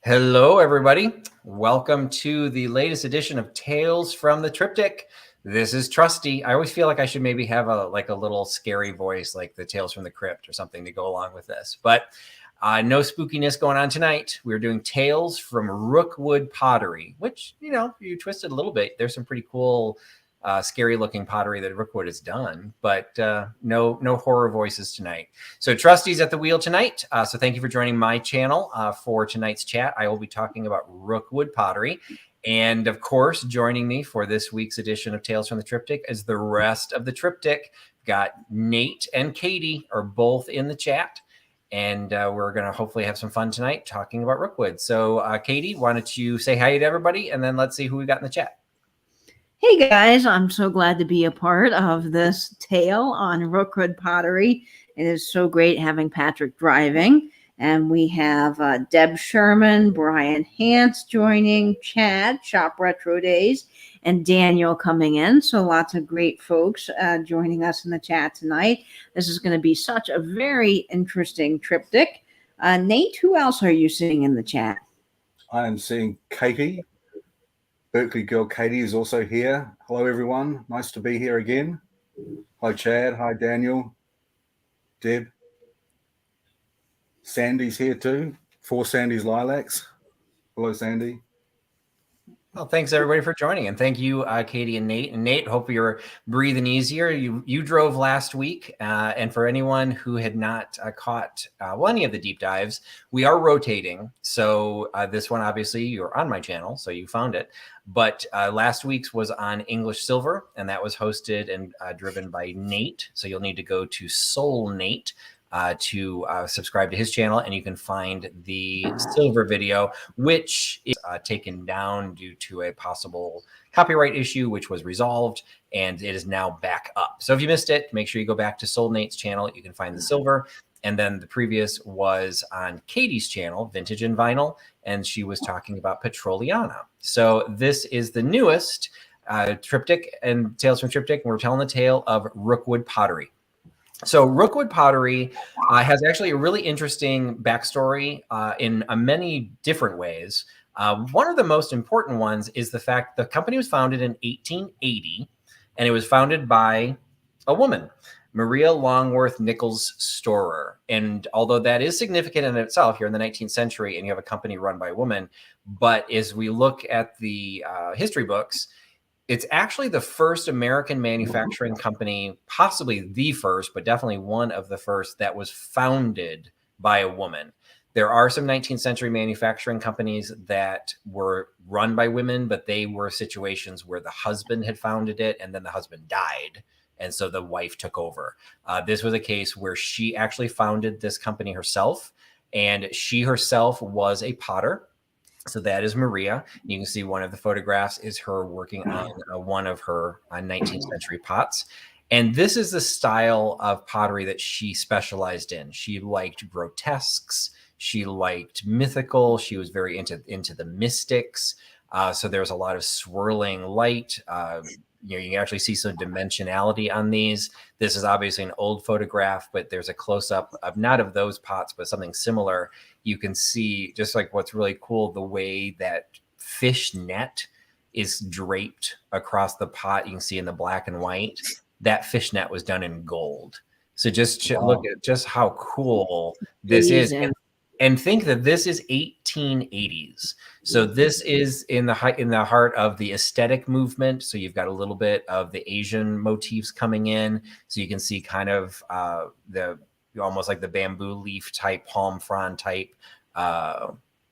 Hello, everybody. Welcome to the latest edition of Tales from the Triptych. This is Trusty. I always feel like I should maybe have a little scary voice, like the Tales from the Crypt or something to go along with this. But no spookiness going on tonight. We're doing Tales from Rookwood Pottery, which, you twisted a little bit. There's some pretty cool, scary looking pottery that Rookwood has done, but no horror voices tonight. So Trusty's at the wheel tonight. So thank you for joining my channel for tonight's chat. I will be talking about Rookwood Pottery. And of course, joining me for this week's edition of Tales from the Triptych is the rest of the Triptych. Got Nate and Katie are both in the chat. And we're going to hopefully have some fun tonight talking about Rookwood. So Katie, why don't you say hi to everybody, and then let's see who we got in the chat. Hey guys, I'm so glad to be a part of this tale on Rookwood Pottery. It is so great having Patrick driving. And we have Deb Sherman, Brian Hance joining, Chad, Shop Retro Days, and Daniel coming in. So lots of great folks joining us in the chat tonight. This is going to be such a very interesting triptych. Nate, who else are you seeing in the chat? I am seeing Katie. Berkeley girl Katie is also here. Hello, everyone. Nice to be here again. Hi, Chad. Hi, Daniel. Deb. Sandy's here too. For Sandy's Lilacs. Hello, Sandy. Well, thanks everybody for joining, and thank you, Katie and Nate. And Nate, hope you're breathing easier. You drove last week, and for anyone who had not caught any of the deep dives, we are rotating. So this one, obviously, you're on my channel, so you found it. But last week's was on English Silver, and that was hosted and driven by Nate. So you'll need to go to Soul Nate to subscribe to his channel, and you can find the silver video, which is taken down due to a possible copyright issue, which was resolved, and it is now back up. So if you missed it, make sure you go back to Soul Nate's channel. You can find the silver. And then the previous was on Katie's channel, Vintage and Vinyl, and she was talking about Petroliana. So this is the newest triptych and Tales from Triptych, and we're telling the tale of Rookwood Pottery. So Rookwood Pottery has actually a really interesting backstory in many different ways. One of the most important ones is the fact the company was founded in 1880, and it was founded by a woman, Maria Longworth Nichols Storer. And although that is significant in itself, you're in the 19th century and you have a company run by a woman, but as we look at the history books, it's actually the first American manufacturing company, possibly the first, but definitely one of the first that was founded by a woman. There are some 19th century manufacturing companies that were run by women, but they were situations where the husband had founded it and then the husband died. And so the wife took over. This was a case where she actually founded this company herself, and she herself was a potter. So that is Maria. You can see one of the photographs is her working on one of her 19th century pots. And this is the style of pottery that she specialized in. She liked grotesques. She liked mythical. She was very into the mystics. So there's a lot of swirling light. You can actually see some dimensionality on these. This is obviously an old photograph, but there's a close-up of not of those pots, but something similar. You can see, just like what's really cool, the way that fish net is draped across the pot. You can see in the black and white, that fish net was done in gold. So just look at just how cool this is. And think that this is 1880s. So this is in the heart of the aesthetic movement. So you've got a little bit of the Asian motifs coming in. So you can see kind of the almost like the bamboo leaf type, palm frond type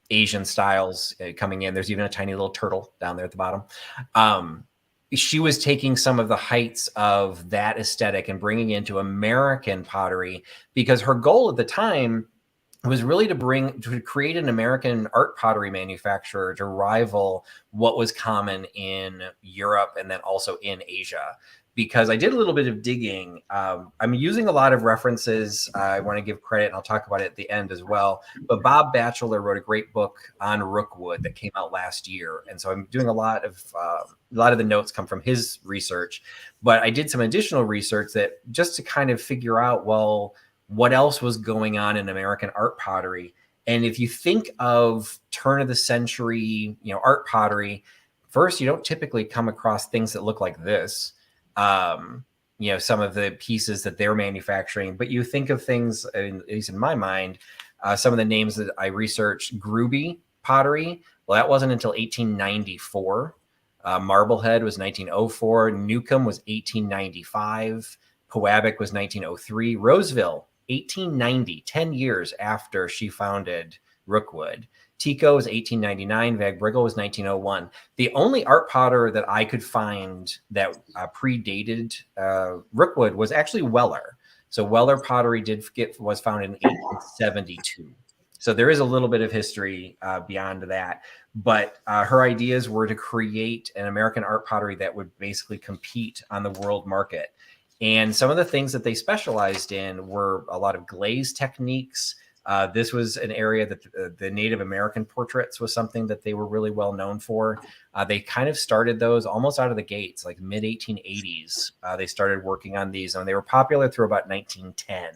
Asian styles coming in. There's even a tiny little turtle down there at the bottom. She was taking some of the heights of that aesthetic and bringing it into American pottery, because her goal at the time was really to create an American art pottery manufacturer to rival what was common in Europe and then also in Asia. Because I did a little bit of digging. I'm using a lot of references. I want to give credit, and I'll talk about it at the end as well. But Bob Batchelor wrote a great book on Rookwood that came out last year. And so I'm doing a lot of the notes come from his research. But I did some additional research that just to kind of figure out, well, what else was going on in American art pottery. And if you think of turn of the century, art pottery, first, you don't typically come across things that look like this. Some of the pieces that they're manufacturing, but you think of things, at least in my mind, some of the names that I researched, Gruby pottery. Well, that wasn't until 1894. Marblehead was 1904. Newcomb was 1895. Pewabic was 1903. Roseville, 1890, 10 years after she founded Rookwood. Tico was 1899. Vagbriggle was 1901. The only art potter that I could find that predated Rookwood was actually Weller. So Weller pottery was founded in 1872. So there is a little bit of history beyond that. But her ideas were to create an American art pottery that would basically compete on the world market. And some of the things that they specialized in were a lot of glaze techniques. This was an area that the Native American portraits was something that they were really well known for. They kind of started those almost out of the gates, like mid 1880s. They started working on these, and they were popular through about 1910.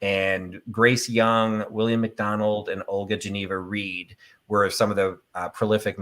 And Grace Young, William McDonald, and Olga Geneva Reed were some of the prolific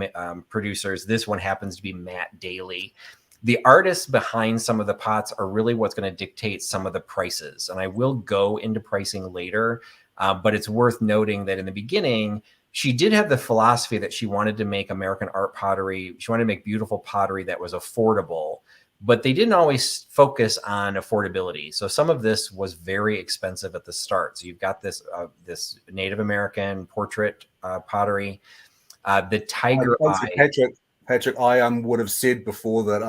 producers. This one happens to be Matt Daly. The artists behind some of the pots are really what's going to dictate some of the prices. And I will go into pricing later, but it's worth noting that in the beginning, she did have the philosophy that she wanted to make American art pottery. She wanted to make beautiful pottery that was affordable, but they didn't always focus on affordability. So some of this was very expensive at the start. So you've got this Native American portrait pottery, the tiger eye. Patrick, I would have said before that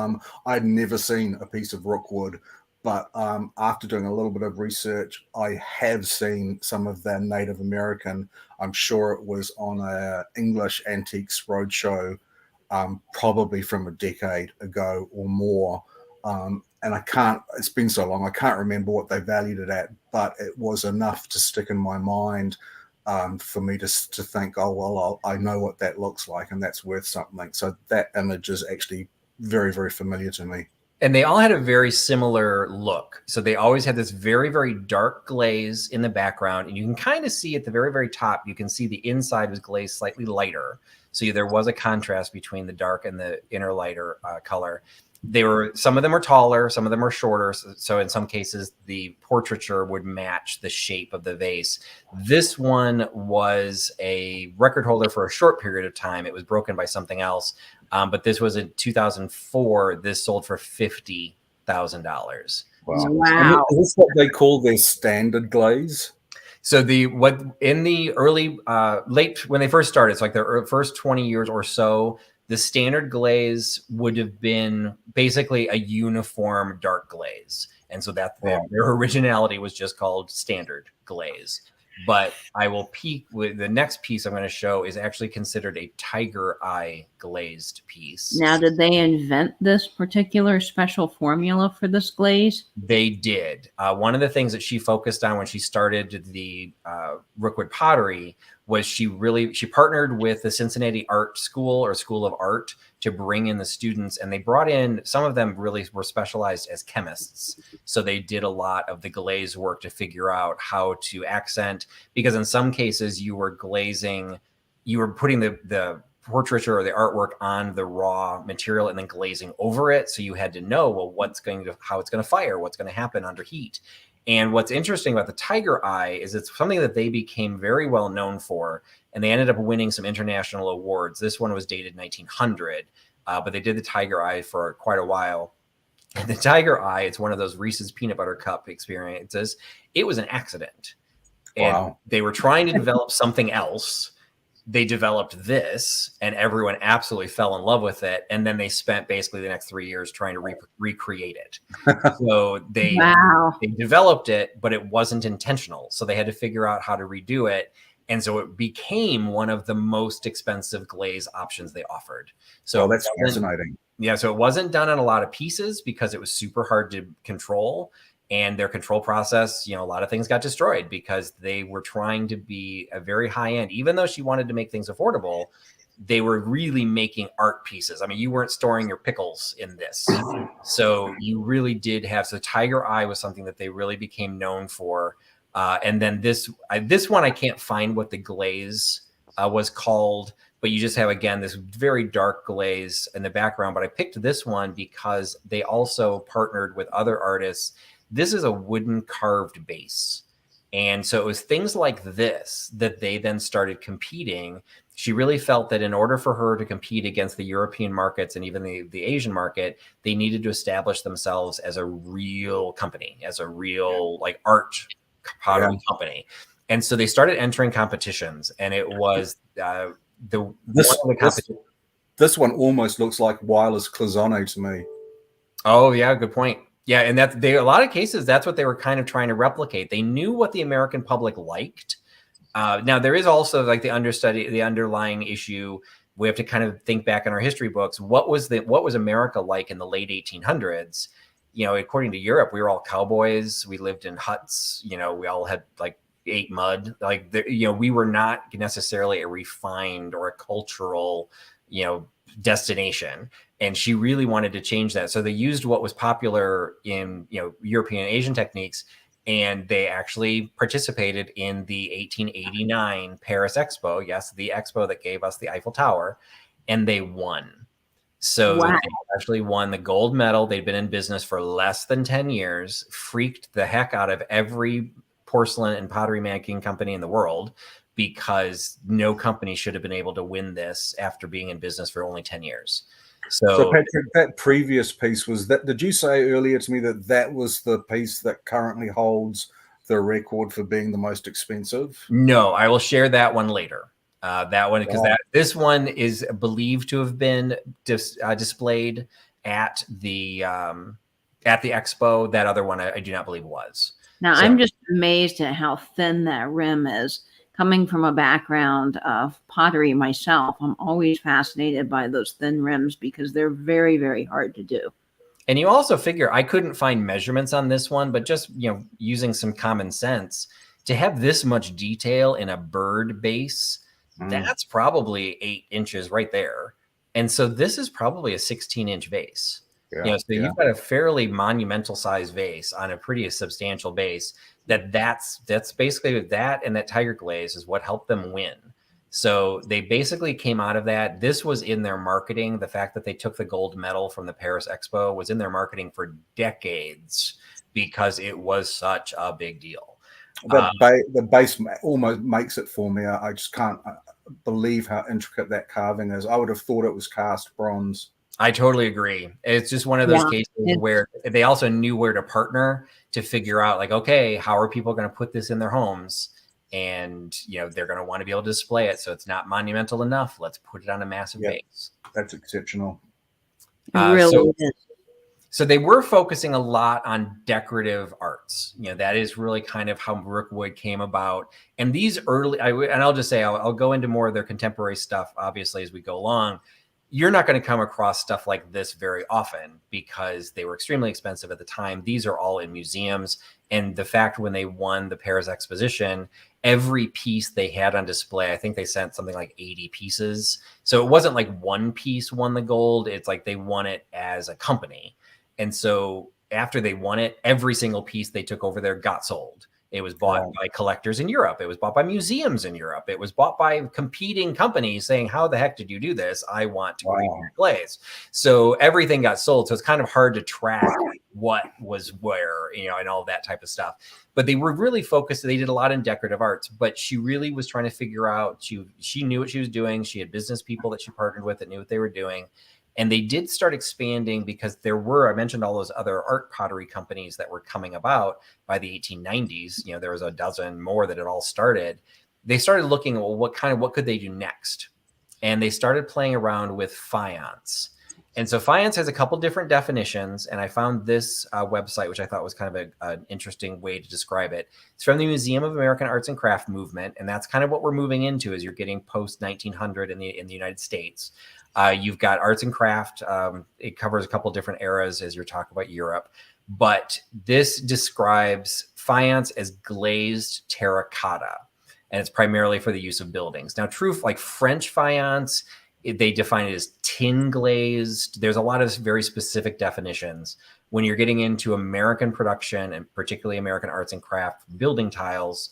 I'd never seen a piece of Rookwood, but after doing a little bit of research, I have seen some of their Native American. I'm sure it was on a English Antiques Roadshow, probably from a decade ago or more. And it's been so long, I can't remember what they valued it at, but it was enough to stick in my mind for me to think, oh, well, I know what that looks like, and that's worth something. So that image is actually very, very familiar to me. And they all had a very similar look. So they always had this very, very dark glaze in the background. And you can kind of see at the very, very top, you can see the inside was glazed slightly lighter. So there was a contrast between the dark and the inner lighter color. Some of them were taller, some of them were shorter. So in some cases, the portraiture would match the shape of the vase. This one was a record holder for a short period of time. It was broken by something else. But this was in 2004. This sold for $50,000. Wow. Is this what they call their standard glaze? So in the early, late, when they first started, it's like the first 20 years or so, the standard glaze would have been basically a uniform dark glaze. And so their originality was just called standard glaze. But I will peek with the next piece I'm going to show is actually considered a tiger eye glazed piece. Now, did they invent this particular special formula for this glaze? They did. One of the things that she focused on when she started the Rookwood Pottery was she partnered with the Cincinnati Art School or School of Art to bring in the students, and they brought in, some of them really were specialized as chemists. So they did a lot of the glaze work to figure out how to accent, because in some cases you were putting the portraiture or the artwork on the raw material and then glazing over it. So you had to know, well, how it's going to fire, what's going to happen under heat. And what's interesting about the tiger eye is it's something that they became very well known for, and they ended up winning some international awards. This one was dated 1900, but they did the tiger eye for quite a while. And the tiger eye, it's one of those Reese's peanut butter cup experiences. It was an accident. And they were trying to develop something else. They developed this, and everyone absolutely fell in love with it. And then they spent basically the next 3 years trying to recreate it. So they developed it, but it wasn't intentional. So they had to figure out how to redo it. And so it became one of the most expensive glaze options they offered. So that's fascinating. Yeah. So it wasn't done on a lot of pieces because it was super hard to control. And their control process, a lot of things got destroyed because they were trying to be a very high end. Even though she wanted to make things affordable, they were really making art pieces. I mean, you weren't storing your pickles in this. So you really did have, so tiger eye was something that they really became known for. And then this one, I can't find what the glaze was called, but you just have, again, this very dark glaze in the background. But I picked this one because they also partnered with other artists. This is a wooden carved base. And so it was things like this that they then started competing. She really felt that in order for her to compete against the European markets and even the Asian market, they needed to establish themselves as a real company, as a real like art pottery company. And so they started entering competitions, and it was this one almost looks like Weiler's Cloisonne to me. Oh yeah, good point. Yeah, and a lot of cases, that's what they were kind of trying to replicate. They knew what the American public liked. Now there is also like the underlying issue. We have to kind of think back in our history books. What was America like in the late 1800s? You know, according to Europe, we were all cowboys. We lived in huts. You know, we all had like ate mud. Like, we were not necessarily a refined or a cultural, destination. And she really wanted to change that. So they used what was popular in, European and Asian techniques, and they actually participated in the 1889 Paris Expo. Yes, the expo that gave us the Eiffel Tower, and they won. So wow. They actually won the gold medal. They'd been in business for less than 10 years, freaked the heck out of every porcelain and pottery making company in the world, because no company should have been able to win this after being in business for only 10 years. So Patrick, that previous piece was that, did you say earlier to me that was the piece that currently holds the record for being the most expensive? No, I will share that one later. That one, because this one is believed to have been displayed at the expo. That other one I do not believe was. Now, I'm just amazed at how thin that rim is. Coming from a background of pottery myself, I'm always fascinated by those thin rims because they're very, very hard to do. And you also figure, I couldn't find measurements on this one, but just, using some common sense, to have this much detail in a bird base, that's probably 8 inches right there. And so this is probably a 16-inch vase. You've got a fairly monumental size vase on a pretty substantial base. That's basically that, and that tiger glaze is what helped them win. So they basically came out of that. This was in their marketing. The fact that they took the gold medal from the Paris Expo was in their marketing for decades because it was such a big deal. The base almost makes it for me. I just can't believe how intricate that carving is. I would have thought it was cast bronze. I totally agree. It's just one of those cases where they also knew where to partner to figure out, like, okay, how are people going to put this in their homes? And, they're going to want to be able to display it. So it's not monumental enough. Let's put it on a massive base. That's exceptional. It really is. So they were focusing a lot on decorative arts. That is really kind of how Rookwood came about. And these I'll just say, I'll go into more of their contemporary stuff, obviously, as we go along. You're not going to come across stuff like this very often because they were extremely expensive at the time. These are all in museums. And the fact when they won the Paris Exposition, every piece they had on display, I think they sent something like 80 pieces. So it wasn't like one piece won the gold. It's like they won it as a company. And so after they won it, every single piece they took over there got sold. It was bought by collectors in Europe. It was bought by museums in Europe. It was bought by competing companies saying, how the heck did you do this? I want to bring your glaze. So everything got sold. So it's kind of hard to track what was where, and all that type of stuff. But they were really focused. They did a lot in decorative arts, but she really was trying to figure out, she knew what she was doing. She had business people that she partnered with that knew what they were doing. And they did start expanding because I mentioned all those other art pottery companies that were coming about by the 1890s. There was a dozen more that had all started. They started looking at, well, what could they do next? And they started playing around with faience. And so faience has a couple different definitions. And I found this website, which I thought was kind of an interesting way to describe it. It's from the Museum of American Arts and Craft movement. And that's kind of what we're moving into as you're getting post 1900 in the United States. You've got arts and craft. It covers a couple different eras as you're talking about Europe. But this describes faience as glazed terracotta. And it's primarily for the use of buildings. Now, like French faience, they define it as tin glazed. There's a lot of very specific definitions. when you're getting into American production and particularly American arts and craft building tiles,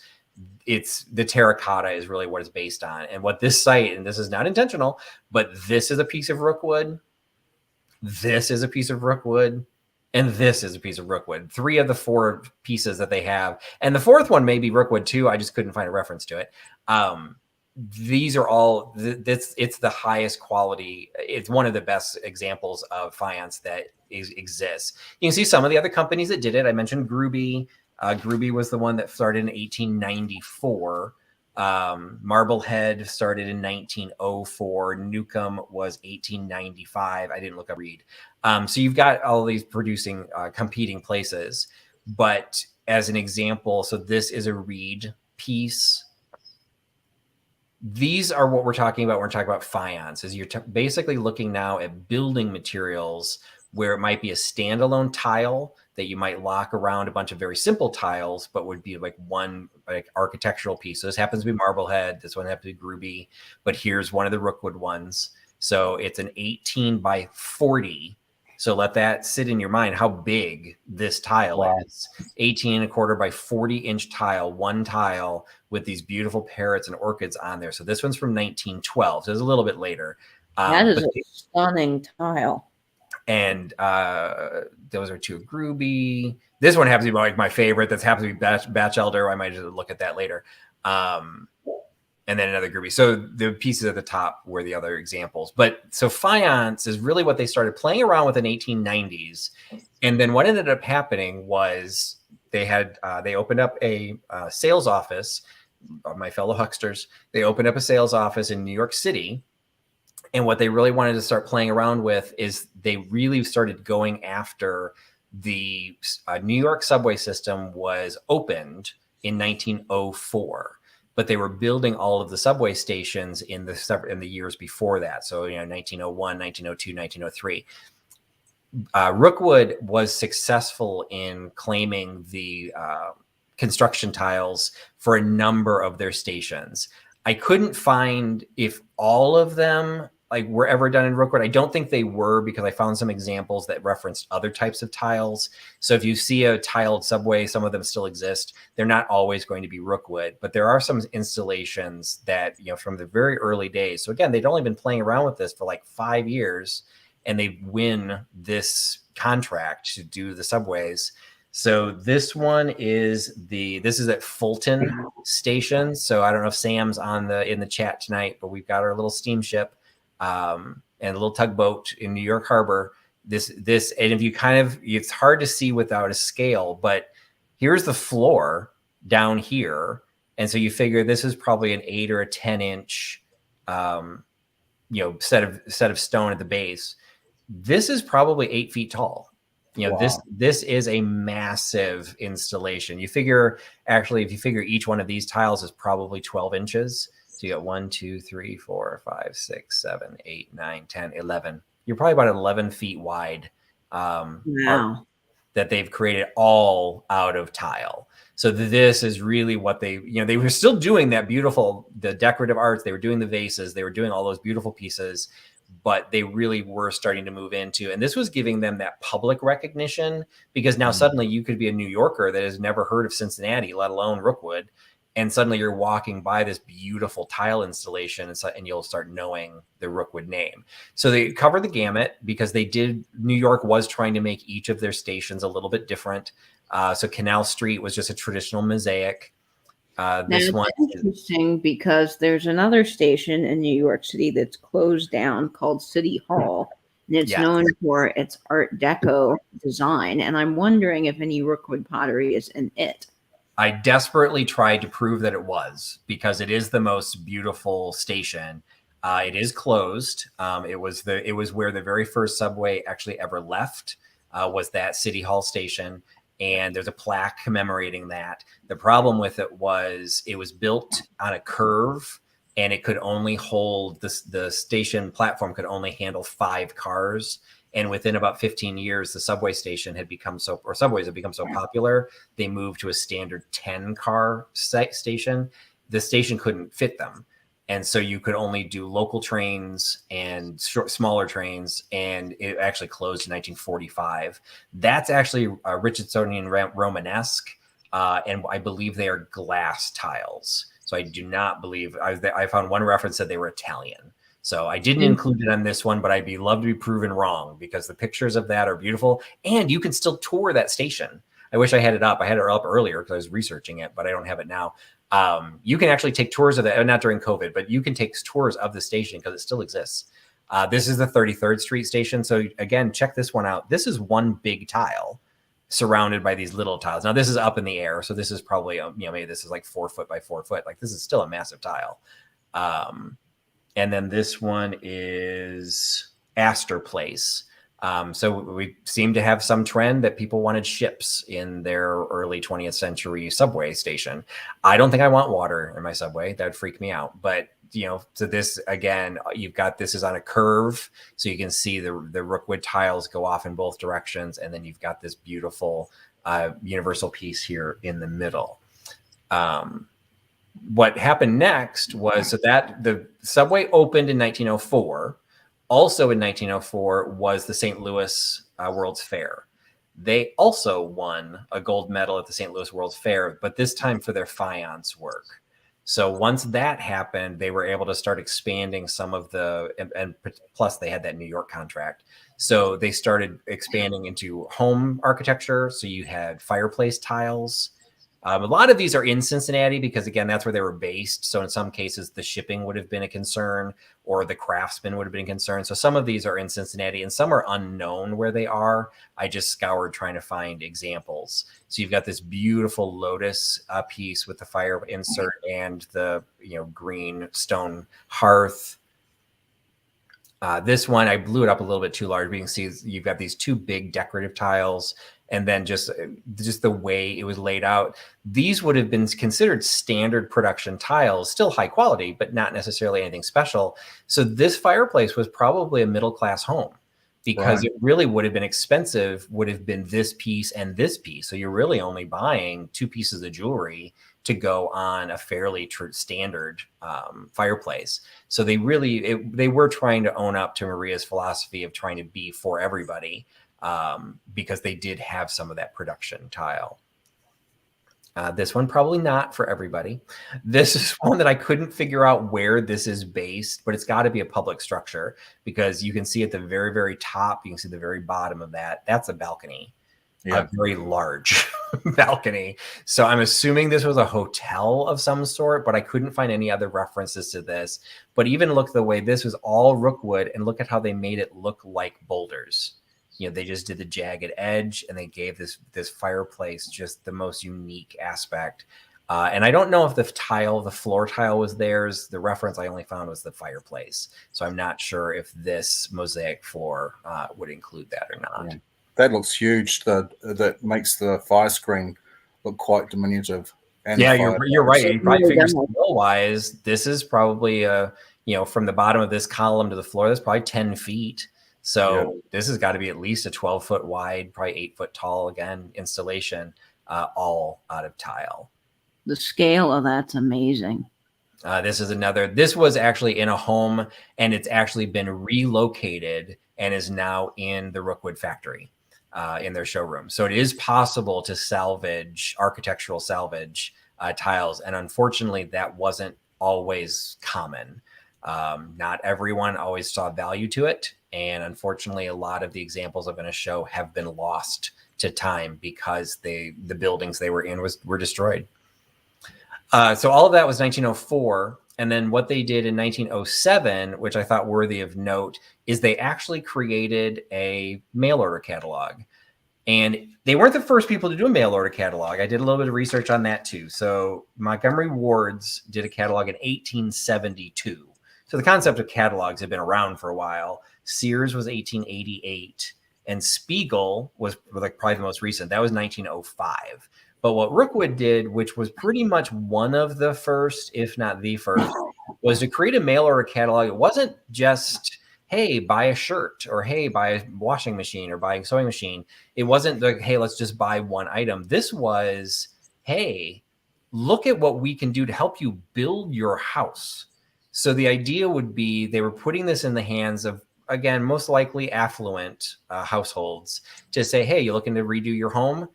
it's the terracotta is really what it's based on. And what this site, and this is not intentional, but this is a piece of Rookwood. This is a piece of Rookwood. And this is a piece of Rookwood. 3 of the 4 pieces that they have. And the 4th one may be Rookwood too. I just couldn't find a reference to it. These are all, it's the highest quality. It's one of the best examples of faience that exists. You can see some of the other companies that did it. I mentioned Gruby. Gruby was the one that started in 1894. Marblehead started in 1904. Newcomb was 1895. I didn't look up Reed. So you've got all these producing competing places. But as an example, so this is a Reed piece. These are what we're talking about when we're talking about faience, is you're basically looking now at building materials where it might be a standalone tile that you might lock around a bunch of very simple tiles, but would be like one like architectural piece. So this happens to be Marblehead. This one happens to be Gruby, but here's one of the Rookwood ones. So it's an 18 by 40. So let that sit in your mind how big this tile is. 18 1/4 by 40-inch tile, one tile with these beautiful parrots and orchids on there. So this one's from 1912. So it's a little bit later. That is a stunning tile. And those are 2 of Gruby. This one happens to be like my favorite. That's happens to be Batchelor. I might just look at that later. And then another Gruby. So the pieces at the top were the other examples. But so faience is really what they started playing around with in 1890s. And then what ended up happening was they opened up a sales office. My fellow hucksters, they opened up a sales office in New York City. And what they really wanted to start playing around with is they really started going after the New York subway system was opened in 1904. But they were building all of the subway stations in the years before that. So, 1901, 1902, 1903. Rookwood was successful in claiming the construction tiles for a number of their stations. I couldn't find if all of them were ever done in Rookwood. I don't think they were, because I found some examples that referenced other types of tiles. So if you see a tiled subway, some of them still exist. They're not always going to be Rookwood, but there are some installations that, from the very early days. So again, they'd only been playing around with this for like 5 years, and they win this contract to do the subways. So this one is this is at Fulton Station. So I don't know if Sam's in the chat tonight, but we've got our little steamship and a little tugboat in New York Harbor. And if you it's hard to see without a scale, but here's the floor down here. And so you figure this is probably an 8 or a 10-inch, set of stone at the base. This is probably 8 feet tall. Wow. This is a massive installation. You figure, actually, if you figure each one of these tiles is probably 12 inches. So you got 1, 2, 3, 4, 5, 6, 7, 8, 9, 10, 11. You're probably about 11 feet wide. Wow. That they've created all out of tile. So this is really what they were still doing the decorative arts. They were doing the vases. They were doing all those beautiful pieces, but they really were starting to move into, and this was giving them that public recognition, because now suddenly you could be a New Yorker that has never heard of Cincinnati, let alone Rookwood. And suddenly you're walking by this beautiful tile installation, and you'll start knowing the Rookwood name. So they covered the gamut, because New York was trying to make each of their stations a little bit different. So Canal Street was just a traditional mosaic. This one is interesting, because there's another station in New York City that's closed down called City Hall, and it's known for its Art Deco design. And I'm wondering if any Rookwood pottery is in it. I desperately tried to prove that it was, because it is the most beautiful station. It is closed. It was where the very first subway actually ever left, was that City Hall station. And there's a plaque commemorating that. The problem with it was built on a curve, and it could only hold the station platform could only handle 5 cars. And within about 15 years, the subway station subways had become so popular, they moved to a standard 10-car station. The station couldn't fit them. And so you could only do local trains and smaller trains, and it actually closed in 1945. That's actually Richardsonian Romanesque, and I believe they are glass tiles. So I do not believe, I found one reference that they were Italian. So I didn't include it on this one, but I'd love to be proven wrong, because the pictures of that are beautiful, and you can still tour that station. I wish I had it up. I had it up earlier because I was researching it, but I don't have it now. You can actually take tours of that, not during COVID, but you can take tours of the station because it still exists. This is the 33rd Street station. So again, check this one out. This is one big tile surrounded by these little tiles. Now this is up in the air. So this is probably, maybe this is like 4 foot by 4 foot. Like, this is still a massive tile. And then this one is Astor Place. So we seem to have some trend that people wanted ships in their early 20th century subway station. I don't think I want water in my subway. That would freak me out. But, so this, again, you've got, this is on a curve. So you can see the Rookwood tiles go off in both directions. And then you've got this beautiful universal piece here in the middle. What happened next was that the subway opened in 1904. Also in 1904 was the St. Louis World's Fair. They also won a gold medal at the St. Louis World's Fair, but this time for their faience work. So once that happened, they were able to start expanding some of and plus they had that New York contract. So they started expanding into home architecture. So you had fireplace tiles. A lot of these are in Cincinnati because, again, that's where they were based. So in some cases, the shipping would have been a concern, or the craftsman would have been a concern. So some of these are in Cincinnati, and some are unknown where they are. I just scoured trying to find examples. So you've got this beautiful lotus piece with the fire insert and the green stone hearth. This one, I blew it up a little bit too large. But you can see you've got these two big decorative tiles. And then just the way it was laid out, these would have been considered standard production tiles, still high quality, but not necessarily anything special. So this fireplace was probably a middle-class home, because it really would have been expensive, would have been this piece and this piece. So you're really only buying 2 pieces of jewelry to go on a fairly standard fireplace. So they were trying to own up to Maria's philosophy of trying to be for everybody. Because they did have some of that production tile. This one, probably not for everybody. This is one that I couldn't figure out where this is based, but it's got to be a public structure, because you can see at the very, very top, you can see the very bottom of that. That's a balcony, a very large balcony. So I'm assuming this was a hotel of some sort, but I couldn't find any other references to this. But even look the way this was all Rookwood, and look at how they made it look like boulders. They just did the jagged edge, and they gave this fireplace just the most unique aspect. And I don't know if the floor tile was theirs. The reference I only found was the fireplace. So I'm not sure if this mosaic floor would include that or not. Yeah. That looks huge. That makes the fire screen look quite diminutive. And yeah, you're right. You probably figure skill-wise, this is probably from the bottom of this column to the floor, that's probably 10 feet. So this has got to be at least a 12-foot wide, probably 8-foot tall, again, installation, all out of tile. The scale of that's amazing. This was actually in a home, and it's actually been relocated and is now in the Rookwood factory in their showroom. So it is possible to architectural salvage tiles. And unfortunately, that wasn't always common. Not everyone always saw value to it. And unfortunately, a lot of the examples I'm going to show have been lost to time because the buildings they were in were destroyed. So all of that was 1904. And then what they did in 1907, which I thought worthy of note, is they actually created a mail order catalog. And they weren't the first people to do a mail order catalog. I did a little bit of research on that too. So Montgomery Ward's did a catalog in 1872. So the concept of catalogs had been around for a while. Sears was 1888, and Spiegel was probably the most recent. That was 1905. But what Rookwood did, which was pretty much one of the first, if not the first, was to create a mail order catalog. It wasn't just, hey, buy a shirt, or hey, buy a washing machine, or buy a sewing machine. It wasn't like, hey, let's just buy one item. This was, hey, look at what we can do to help you build your house. So the idea would be they were putting this in the hands of, again, most likely affluent households to say, hey, you're looking to redo your home?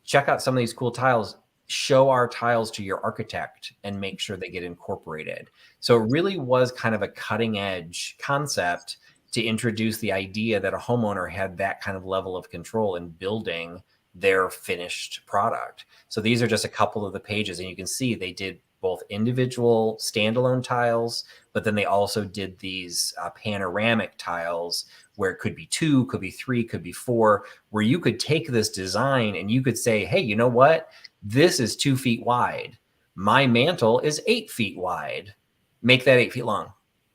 Check out some of these cool tiles. Show our tiles to your architect and make sure they get incorporated. So it really was kind of a cutting edge concept to introduce the idea that a homeowner had that kind of level of control in building their finished product. So these are just a couple of the pages, and you can see they did both individual standalone tiles, but then they also did these panoramic tiles where it could be 2, could be 3, could be 4, where you could take this design and you could say, hey, you know what? This is 2 feet wide. My mantle is 8 feet wide. Make that 8 feet long.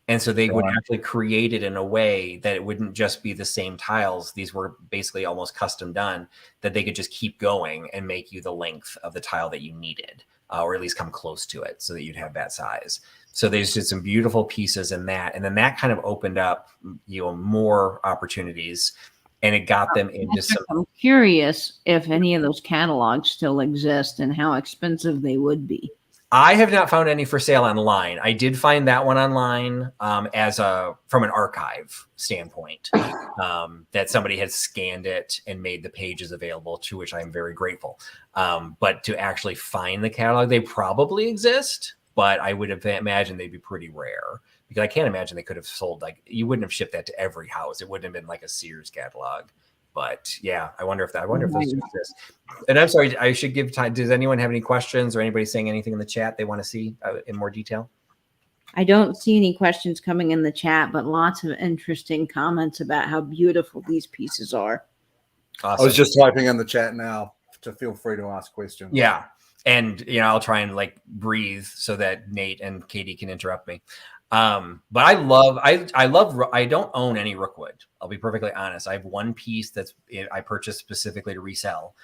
And so they would actually create it in a way that it wouldn't just be the same tiles. These were basically almost custom done, that they could just keep going and make you the length of the tile that you needed, or at least come close to it so that you'd have that size. So there's just some beautiful pieces in that. And then that kind of opened up, more opportunities, and it got them into some. I'm curious if any of those catalogs still exist and how expensive they would be. I have not found any for sale online. I did find that one online from an archive standpoint, that somebody had scanned it and made the pages available, to which I'm very grateful. But to actually find the catalog, they probably exist, but I would have imagined they'd be pretty rare, because I can't imagine they could have sold, like, you wouldn't have shipped that to every house. It wouldn't have been like a Sears catalog. But yeah, I wonder if those exist. And I'm sorry, I should give time. Does anyone have any questions, or anybody saying anything in the chat they want to see in more detail? I don't see any questions coming in the chat, but lots of interesting comments about how beautiful these pieces are. Awesome. I was just typing in the chat now to feel free to ask questions. Yeah. And, I'll try and breathe so that Nate and Katie can interrupt me. But I don't own any Rookwood. I'll be perfectly honest. I have one piece I purchased specifically to resell,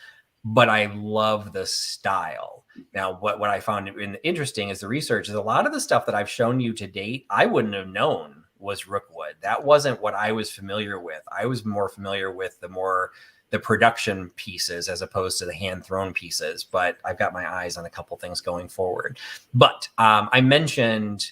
but I love the style. Now, what I found interesting is the research is a lot of the stuff that I've shown you to date, I wouldn't have known was Rookwood. That wasn't what I was familiar with. I was more familiar with the production pieces as opposed to the hand-thrown pieces, but I've got my eyes on a couple things going forward. But I mentioned,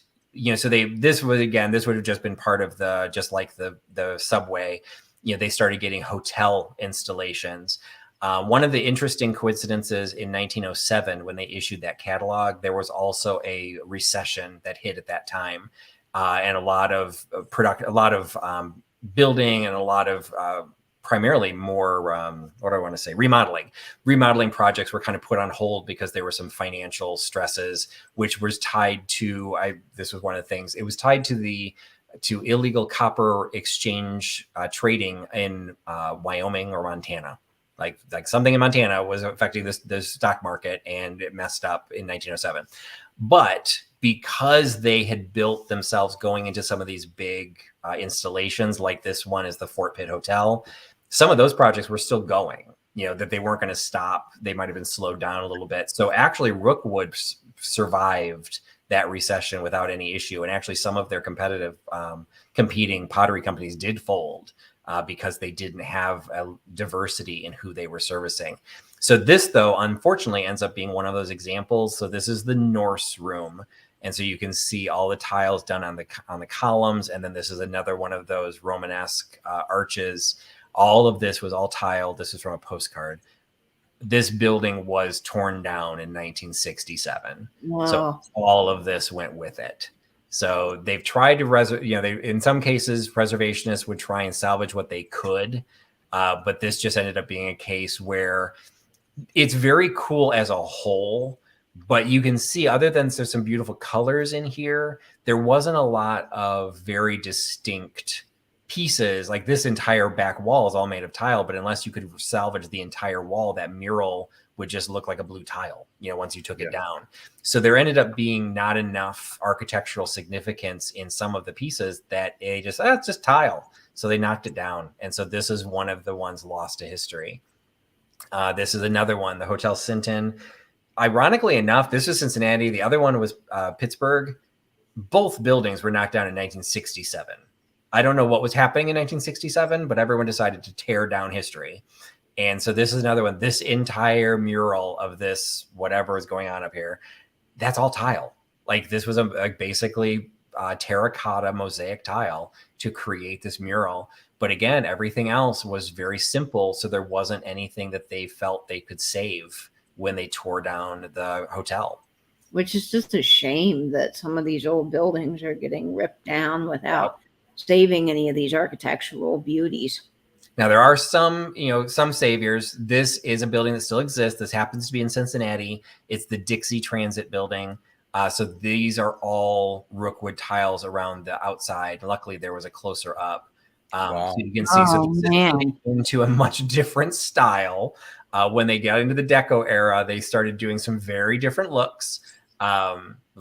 so this would have just been part of just like the subway, they started getting hotel installations. One of the interesting coincidences in 1907, when they issued that catalog, there was also a recession that hit at that time, and a lot of building, and a lot of primarily more, remodeling projects were kind of put on hold because there were some financial stresses, which was tied to, this was one of the things, it was tied to illegal copper exchange trading in Wyoming or Montana. Like something in Montana was affecting the stock market, and it messed up in 1907. But because they had built themselves going into some of these big installations, like this one is the Fort Pitt Hotel, some of those projects were still going, that they weren't going to stop. They might have been slowed down a little bit. So actually Rookwood survived that recession without any issue. And actually some of their competing pottery companies did fold because they didn't have a diversity in who they were servicing. So this, though, unfortunately ends up being one of those examples. So this is the Norse room. And so you can see all the tiles done on the columns. And then this is another one of those Romanesque arches. All of this was all tiled. This is from a postcard. This building was torn down in 1967. Wow. So all of this went with it. So they've tried to in some cases, preservationists would try and salvage what they could. But this just ended up being a case where it's very cool as a whole, but you can see, other than there's some beautiful colors in here, there wasn't a lot of very distinct pieces. Like this entire back wall is all made of tile, but unless you could salvage the entire wall, that mural would just look like a blue tile, once you took it down. So there ended up being not enough architectural significance in some of the pieces that it's just tile. So they knocked it down. And so this is one of the ones lost to history. This is another one, the Hotel Sinton. Ironically enough, this is Cincinnati. The other one was Pittsburgh. Both buildings were knocked down in 1967. I don't know what was happening in 1967, but everyone decided to tear down history. And so this is another one. This entire mural of this, whatever is going on up here, that's all tile. Like this was basically terracotta mosaic tile to create this mural. But again, everything else was very simple. So there wasn't anything that they felt they could save when they tore down the hotel. Which is just a shame that some of these old buildings are getting ripped down without saving any of these architectural beauties. Now there are some, some saviors. This is a building that still exists. This happens to be in Cincinnati. It's the Dixie Transit Building. So these are all Rookwood tiles around the outside. Luckily, there was a closer up. So you can see into a much different style. When they got into the Deco era, they started doing some very different looks,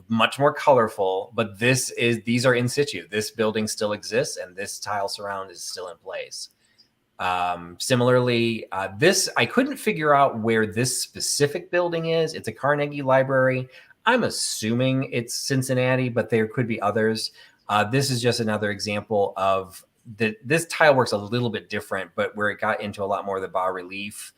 much more colorful. But these are in situ. This building still exists, and this tile surround is still in place. Similarly, this I couldn't figure out where this specific building is. It's a Carnegie Library. I'm assuming it's Cincinnati, but there could be others. This is just another example of this tile works a little bit different, but where it got into a lot more of the bas relief,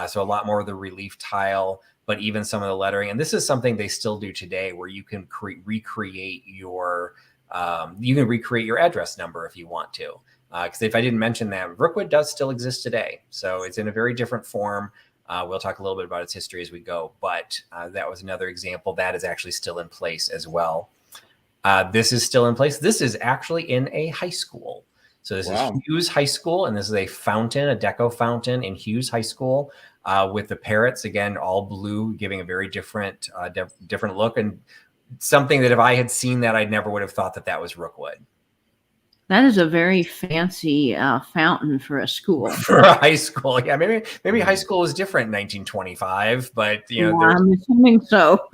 so a lot more of the relief tile, but even some of the lettering. And this is something they still do today, where you can recreate your address number if you want to. Because if I didn't mention that, Rookwood does still exist today, so it's in a very different form. We'll talk a little bit about its history as we go, but that was another example that is actually still in place as well. This is still in place. This is actually in a high school. So this is Hughes High School, and this is a fountain, a deco fountain in Hughes High School with the parrots, again, all blue, giving a very different different look, and something that if I had seen that, I never would have thought that was Rookwood. That is a very fancy fountain for a school. For a high school, yeah. Maybe high school was different in 1925, but I'm assuming so.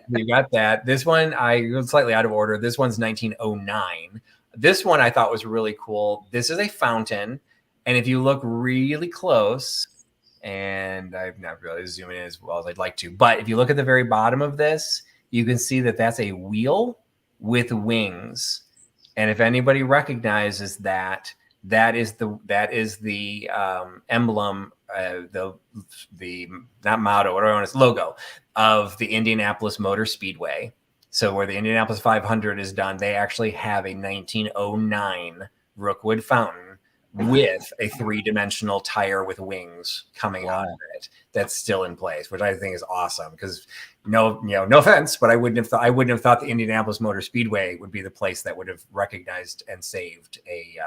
you got that. This one, I was slightly out of order. This one's 1909. This one I thought was really cool. This is a fountain, and if you look really close, and I'm not really zooming in as well as I'd like to, but if you look at the very bottom of this, you can see that that's a wheel with wings. And if anybody recognizes that, that is the emblem, the not motto, what do I want to say, logo of the Indianapolis Motor Speedway. So where the Indianapolis 500 is done, they actually have a 1909 Rookwood fountain with a 3-dimensional tire with wings coming out of it. That's still in place, which I think is awesome. Because no offense, but I wouldn't have thought the Indianapolis Motor Speedway would be the place that would have recognized and saved a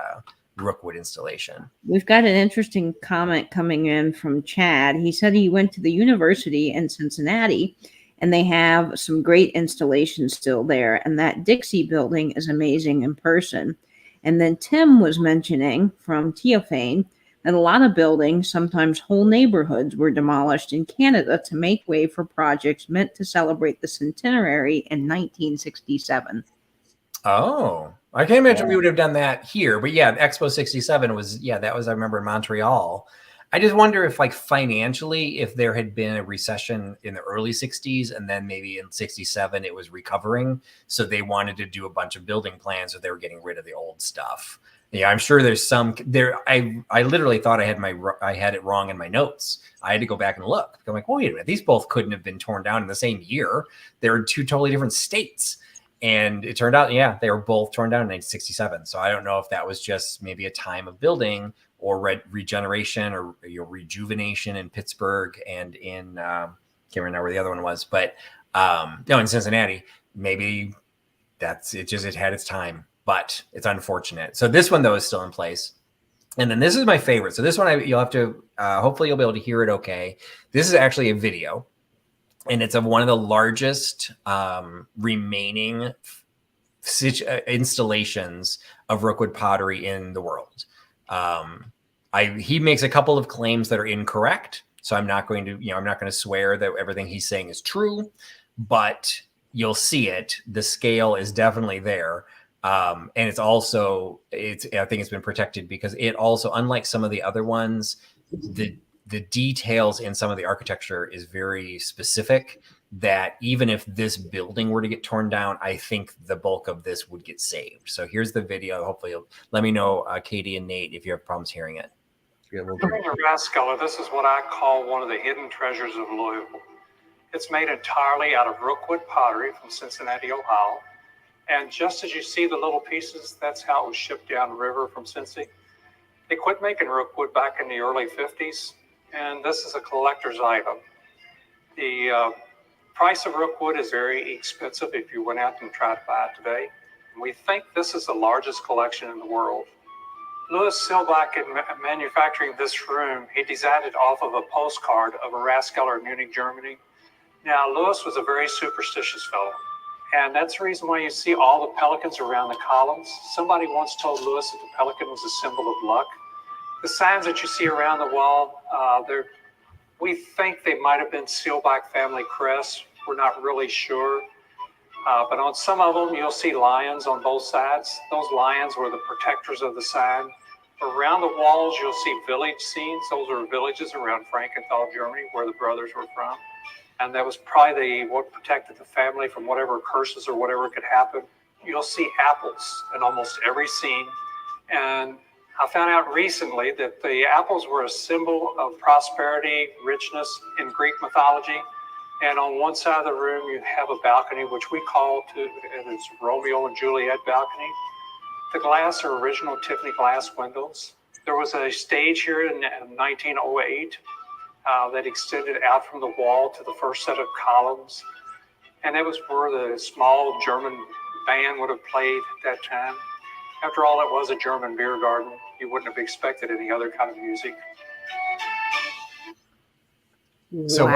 Rookwood installation. We've got an interesting comment coming in from Chad. He said he went to the university in Cincinnati, and they have some great installations still there. And that Dixie building is amazing in person. And then Tim was mentioning from Teofane that a lot of buildings, sometimes whole neighborhoods, were demolished in Canada to make way for projects meant to celebrate the centenary in 1967. Oh, I can't imagine we would have done that here. But yeah, Expo 67 was, that was, I remember, in Montreal. I just wonder if, like, financially, if there had been a recession in the early 60s and then maybe in 67 it was recovering. So they wanted to do a bunch of building plans, so they were getting rid of the old stuff. Yeah, I'm sure there's some there. I literally thought I had it wrong in my notes. I had to go back and look. I'm like, wait a minute, these both couldn't have been torn down in the same year. They're in 2 totally different states. And it turned out, they were both torn down in 1967. So I don't know if that was just maybe a time of building or regeneration or rejuvenation in Pittsburgh and in can't remember where the other one was, but in Cincinnati. Maybe it had its time, but it's unfortunate. So this one though is still in place. And then this is my favorite. So this one you'll have to hopefully you'll be able to hear it okay. This is actually a video, and it's of one of the largest remaining installations of Rookwood pottery in the world. He makes a couple of claims that are incorrect, so I'm not going to swear that everything he's saying is true, but you'll see it. The scale is definitely there. And I think it's been protected because it also, unlike some of the other ones, the details in some of the architecture is very specific, that even if this building were to get torn down, I think the bulk of this would get saved. So here's the video. Hopefully you'll let me know, Katie and Nate, if you have problems hearing it. Yeah, we'll do. Batchelor, this is what I call one of the hidden treasures of Louisville. It's made entirely out of Rookwood pottery from Cincinnati, Ohio. And just as you see the little pieces, that's how it was shipped downriver from Cincy. They quit making Rookwood back in the early 50s, and this is a collector's item. The price of Rookwood is very expensive if you went out and tried to buy it today. We think this is the largest collection in the world. Louis Silbach, in manufacturing this room, he designed it off of a postcard of a Rathskeller in Munich, Germany. Now, Louis was a very superstitious fellow, and that's the reason why you see all the pelicans around the columns. Somebody once told Louis that the pelican was a symbol of luck. The signs that you see around the wall, we think they might have been Silbach family crests. We're not really sure. But on some of them, you'll see lions on both sides. Those lions were the protectors of the sign. Around the walls, you'll see village scenes. Those are villages around Frankenthal, Germany, where the brothers were from. And that was probably what protected the family from whatever curses or whatever could happen. You'll see apples in almost every scene. And I found out recently that the apples were a symbol of prosperity, richness in Greek mythology. And on one side of the room, you have a balcony, which we call it's Romeo and Juliet balcony. The glass are original Tiffany glass windows. There was a stage here in 1908 that extended out from the wall to the first set of columns. And that was where the small German band would have played at that time. After all, it was a German beer garden. You wouldn't have expected any other kind of music. So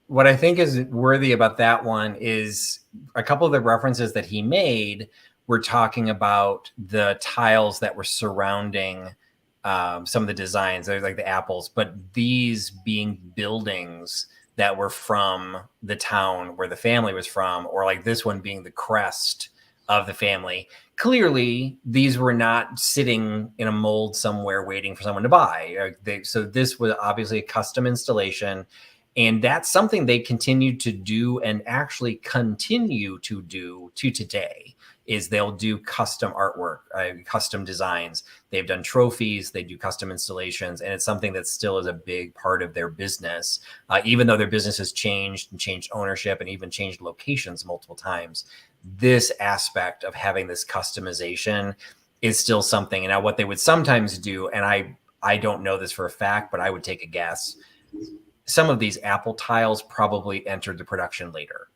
what I think is worthy about that one is a couple of the references that he made were talking about the tiles that were surrounding some of the designs, like the apples, but these being buildings that were from the town where the family was from, or like this one being the crest of the family. Clearly, these were not sitting in a mold somewhere waiting for someone to buy. So this was obviously a custom installation. And that's something they continued to do and actually continue to do to today, is they'll do custom artwork, custom designs. They've done trophies, they do custom installations, and it's something that still is a big part of their business. Even though their business has changed and changed ownership and even changed locations multiple times, this aspect of having this customization is still something. And now what they would sometimes do, and I don't know this for a fact, but I would take a guess, some of these apple tiles probably entered the production later.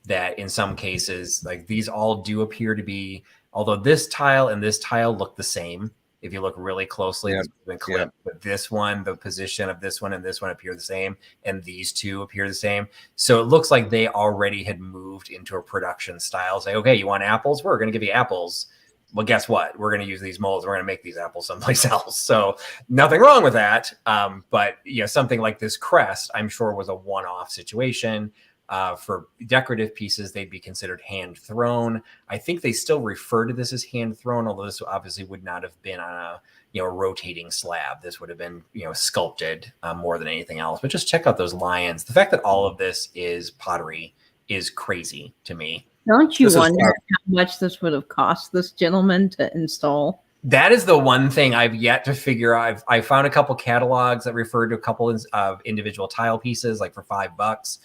That in some cases, like these all do appear to be, although this tile and this tile look the same. If you look really closely, but this one, the position of this one and this one appear the same, and these two appear the same. So it looks like they already had moved into a production style. Say, okay, you want apples? We're going to give you apples. Well, guess what? We're going to use these molds. We're going to make these apples someplace else. So nothing wrong with that. But something like this crest, I'm sure, was a one-off situation. For decorative pieces, they'd be considered hand thrown. I think they still refer to this as hand thrown, although this obviously would not have been on a rotating slab. This would have been sculpted more than anything else. But just check out those lions. The fact that all of this is pottery is crazy to me. Don't you wonder how much this would have cost this gentleman to install? That is the one thing I've yet to figure out. I found a couple catalogs that referred to a couple of individual tile pieces, like for $5.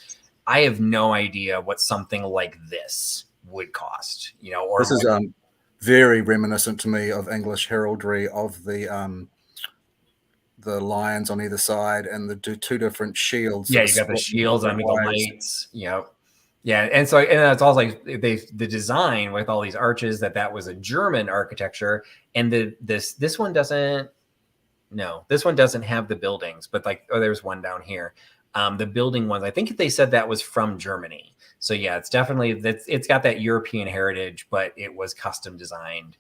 I have no idea what something like this would cost. Or this is very reminiscent to me of English heraldry, of the lions on either side and the two different shields. Yeah, you got the shields and the lights. Yeah, and so it's also like the design with all these arches that was a German architecture, and this one doesn't. No, this one doesn't have the buildings, but there's one down here. The building ones, I think they said that was from Germany. So yeah, it's definitely it's got that European heritage, but it was custom designed.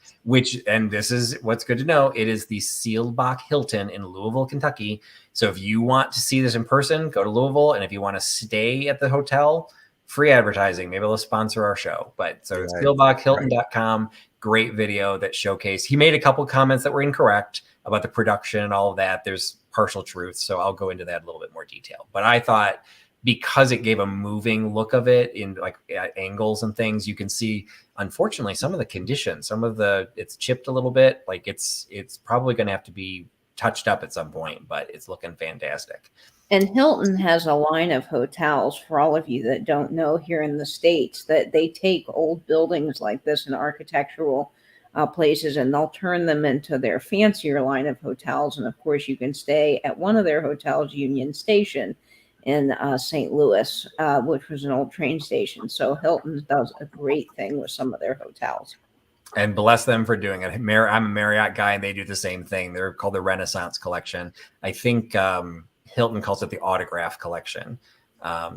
And this is what's good to know. It is the Seelbach Hilton in Louisville, Kentucky. So if you want to see this in person, go to Louisville, and if you want to stay at the hotel. Free advertising. Maybe they'll sponsor our show. But so it's SeelbachHilton.com. Great video that showcased. He made a couple comments that were incorrect about the production and all of that. There's partial truth. So I'll go into that in a little bit more detail. But I thought because it gave a moving look of it in at angles and things, you can see, unfortunately, some of the conditions, it's chipped a little bit. It's probably going to have to be touched up at some point, but it's looking fantastic. And Hilton has a line of hotels, for all of you that don't know, here in the States, that they take old buildings like this and architectural places, and they'll turn them into their fancier line of hotels. And of course, you can stay at one of their hotels, Union Station, in St. Louis, which was an old train station. So Hilton does a great thing with some of their hotels. And bless them for doing it. I'm a Marriott guy, and they do the same thing. They're called the Renaissance Collection. I think Hilton calls it the Autograph Collection.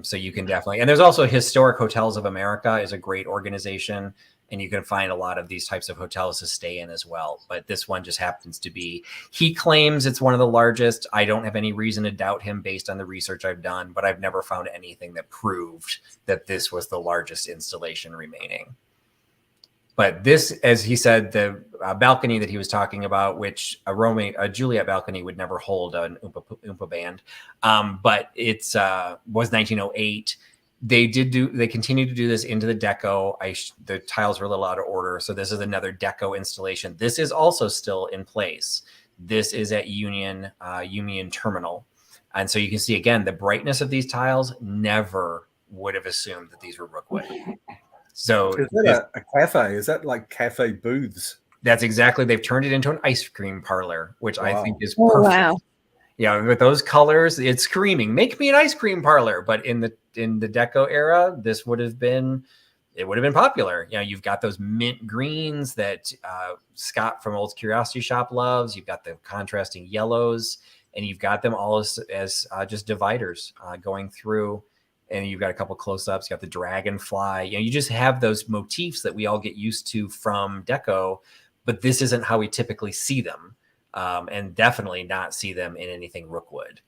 So you can definitely, and there's also Historic Hotels of America is a great organization, and you can find a lot of these types of hotels to stay in as well. But this one just happens to be, he claims it's one of the largest. I don't have any reason to doubt him based on the research I've done, but I've never found anything that proved that this was the largest installation remaining. But this, as he said, the balcony that he was talking about, which a Juliet balcony would never hold an Oompa band, but it's was 1908. They continued to do this into the Deco. The tiles were a little out of order, so this is another Deco installation. This is also still in place. This is at Union Terminal, and so you can see again the brightness of these tiles. Never would have assumed that these were Rookwood. So is that a cafe? Is that like cafe booths? That's exactly. They've turned it into an ice cream parlor, which I think is perfect. Oh, wow. Yeah, with those colors, it's screaming, "Make me an ice cream parlor!" But in the Deco era, this would have been popular. You know, you've got those mint greens that Scott from Old Curiosity Shop loves. You've got the contrasting yellows, and you've got them all as just dividers going through. And you've got a couple close-ups. You got the dragonfly. You know, you just have those motifs that we all get used to from Deco, but this isn't how we typically see them, and definitely not see them in anything Rookwood.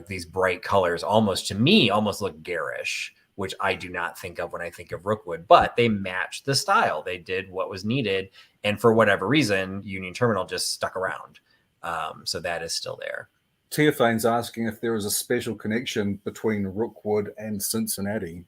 These bright colors almost look garish, which I do not think of when I think of Rookwood, but they match the style. They did what was needed, and for whatever reason, Union Terminal just stuck around. So that is still there. Teophane's asking if there is a special connection between Rookwood and Cincinnati.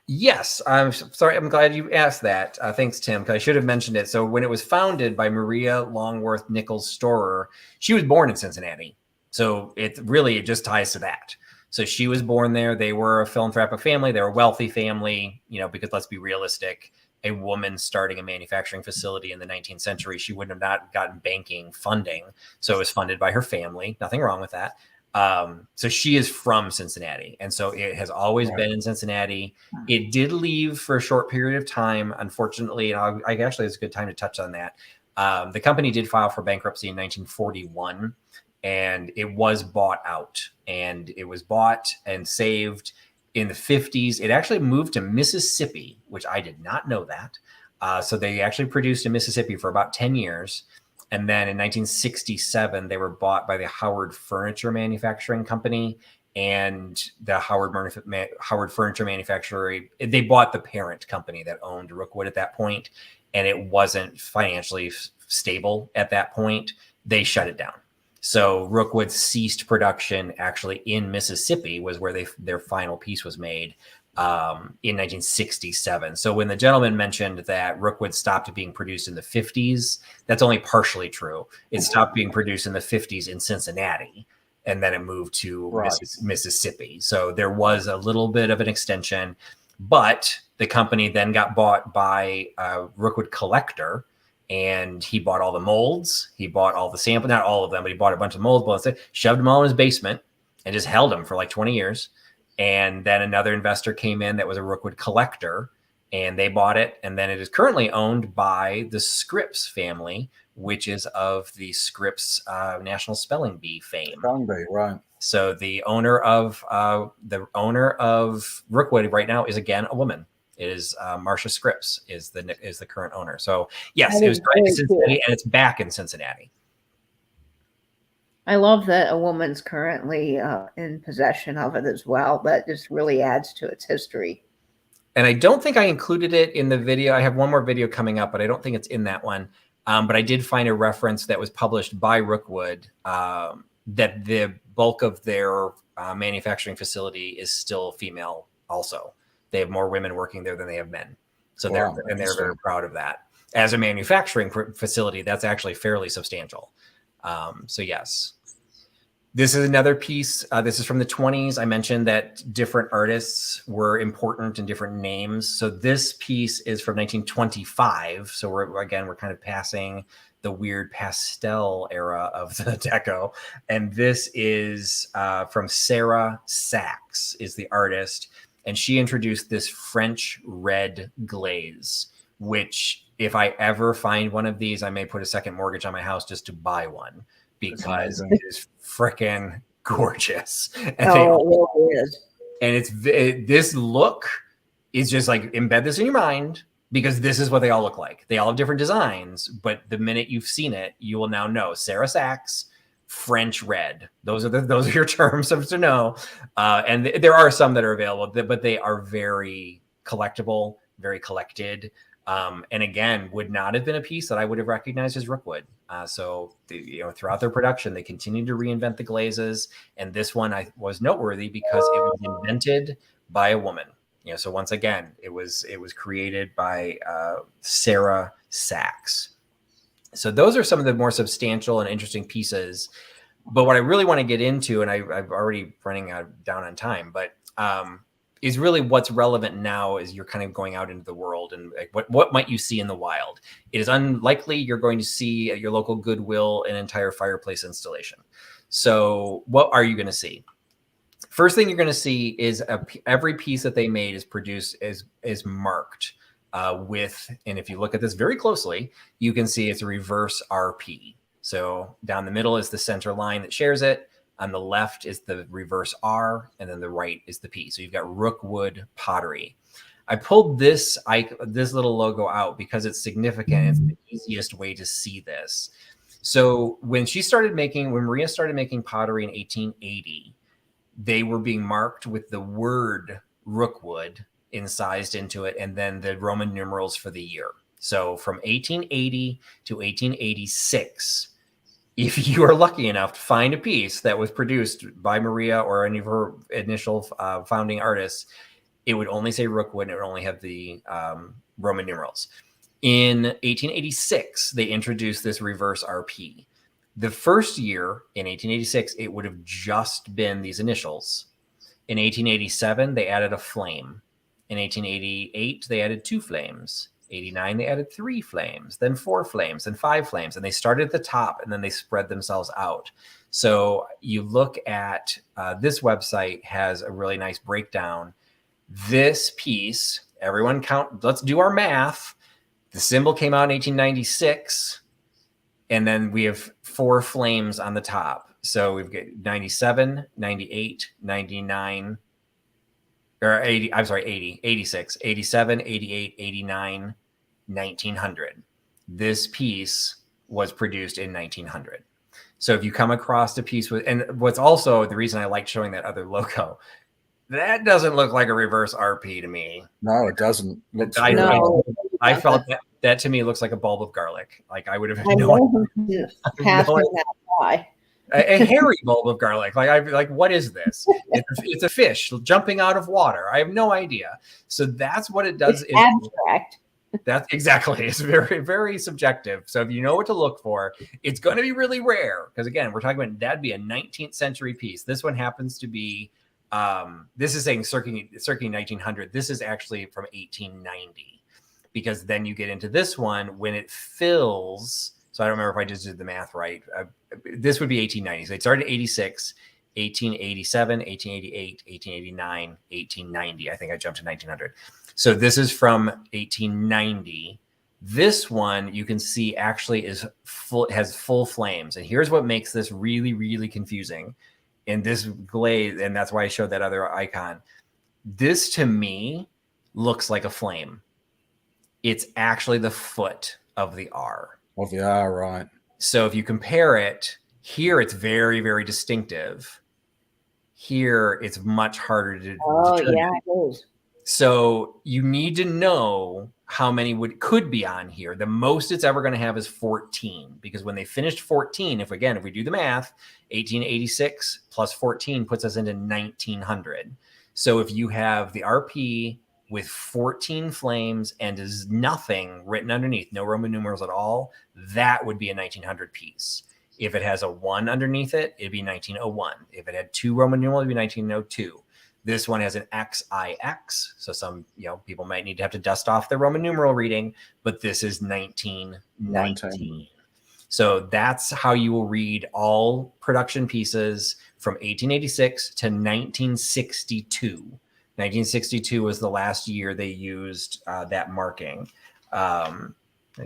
Yes, I'm sorry. I'm glad you asked that. Thanks, Tim, because I should have mentioned it. So when it was founded by Maria Longworth Nichols Storer, she was born in Cincinnati. So it just ties to that. So she was born there. They were a philanthropic family. They were a wealthy family, you know, because let's be realistic. A woman starting a manufacturing facility in the 19th century, she wouldn't have not gotten banking funding. So it was funded by her family. Nothing wrong with that. So she is from Cincinnati. And so it has always been in Cincinnati. It did leave for a short period of time, unfortunately. And I actually, it's a good time to touch on that. The company did file for bankruptcy in 1941, and it was bought out. And it was bought and saved in the 50s. It actually moved to Mississippi, which I did not know that. So they actually produced in Mississippi for about 10 years. And then in 1967, they were bought by the Howard Furniture Manufacturing Company, and the Howard Furniture Manufacturer. They bought the parent company that owned Rookwood at that point, and it wasn't financially stable at that point. They shut it down. So Rookwood ceased production actually in Mississippi, was where their final piece was made in 1967. So when the gentleman mentioned that Rookwood stopped being produced in the 50s, that's only partially true. It stopped being produced in the 50s in Cincinnati, and then it moved to Mississippi. So there was a little bit of an extension, but the company then got bought by Rookwood Collector, and he bought all the molds. He bought all the samples, not all of them, but he bought a bunch of molds, shoved them all in his basement and just held them for like 20 years. And then another investor came in that was a Rookwood Collector, and they bought it. And then it is currently owned by the Scripps family, which is of the Scripps National Spelling Bee fame. Spelling Bee, right. So the owner of Rookwood right now is again a woman. It is Marcia Scripps is the current owner. So yes, it was in Cincinnati, and it's back in Cincinnati. I love that a woman's currently in possession of it as well. That just really adds to its history. And I don't think I included it in the video. I have one more video coming up, but I don't think it's in that one. But I did find a reference that was published by Rookwood that the bulk of their manufacturing facility is still female also. They have more women working there than they have men. So they're very proud of that. As a manufacturing facility, that's actually fairly substantial. So yes. This is another piece. This is from the 20s. I mentioned that different artists were important and different names. So this piece is from 1925. So we're kind of passing the weird pastel era of the deco. And this is from Sarah Sachs is the artist. And she introduced this French red glaze, which if I ever find one of these, I may put a second mortgage on my house just to buy one, because it is freaking gorgeous. And it really is. And this look is just like, embed this in your mind, because this is what they all look like. They all have different designs, but the minute you've seen it, you will now know Sarah Sachs, French red. Those are your terms to know. And there are some that are available, but they are very collectible, very collected. And again, would not have been a piece that I would have recognized as Rookwood. Throughout their production, they continued to reinvent the glazes. And this one was noteworthy because it was invented by a woman. So once again, it was created by Sarah Sachs. So those are some of the more substantial and interesting pieces. But what I really want to get into, and I've already running down on time, but is really what's relevant now as you're kind of going out into the world, and like, what might you see in the wild? It is unlikely you're going to see at your local Goodwill an entire fireplace installation. So what are you going to see? First thing you're going to see is every piece that they made is produced is marked with, and if you look at this very closely, you can see it's a reverse RP. So down the middle is the center line that shares it. On the left is the reverse R, and then the right is the P. So you've got Rookwood Pottery. I pulled this little logo out because it's significant. It's the easiest way to see this. So when Maria started making pottery in 1880, they were being marked with the word Rookwood incised into it, and then the Roman numerals for the year. So from 1880 to 1886, if you are lucky enough to find a piece that was produced by Maria or any of her initial founding artists, it would only say Rookwood, and it would only have the Roman numerals. In 1886, they introduced this reverse RP. The first year, in 1886, it would have just been these initials. In 1887, they added a flame. In 1888, they added 2 flames. 89, they added 3 flames, then 4 flames, then 5 flames, and they started at the top and then they spread themselves out. So you look at this website has a really nice breakdown. This piece, everyone count, let's do our math. The symbol came out in 1896, and then we have 4 flames on the top. So we've got 97, 98, 99, or 80, I'm sorry, 80, 86, 87, 88, 89, 1900. This piece was produced in 1900. So if you come across a piece with, and what's also the reason I like showing that other logo, that doesn't look like a reverse RP to me. No, it doesn't. I felt that to me looks like a bulb of garlic. Like I would have a hairy bulb of garlic. Like what is this? It's a fish jumping out of water. I have no idea. So that's what it does. It's abstract. That's exactly. It's very, very subjective. So if you know what to look for, it's going to be really rare. Because again, we're talking about that'd be a 19th century piece. This one happens to be. This is saying circa 1900. This is actually from 1890. Because then you get into this one when it fills. So I don't remember if I just did the math right. This would be 1890. So it started 86, 1887, 1888, 1889, 1890. I think I jumped to 1900. So this is from 1890. This one you can see actually has full flames. And here's what makes this really, really confusing. And this glaze, and that's why I showed that other icon. This to me looks like a flame. It's actually the foot of the R. Of the R, right. So if you compare it, here it's very, very distinctive. Here it's much harder to determine. Yeah, it is. So you need to know how many could be on here. The most it's ever going to have is 14, because when they finished 14, if we do the math, 1886 plus 14 puts us into 1900. So if you have the RP with 14 flames and is nothing written underneath, no Roman numerals at all, that would be a 1900 piece. If it has a 1 underneath it, it'd be 1901. If it had 2 Roman numerals, it'd be 1902. This one has an XIX, so some people might need to have to dust off the Roman numeral reading, but this is 1919. So that's how you will read all production pieces from 1886 to 1962. 1962 was the last year they used that marking.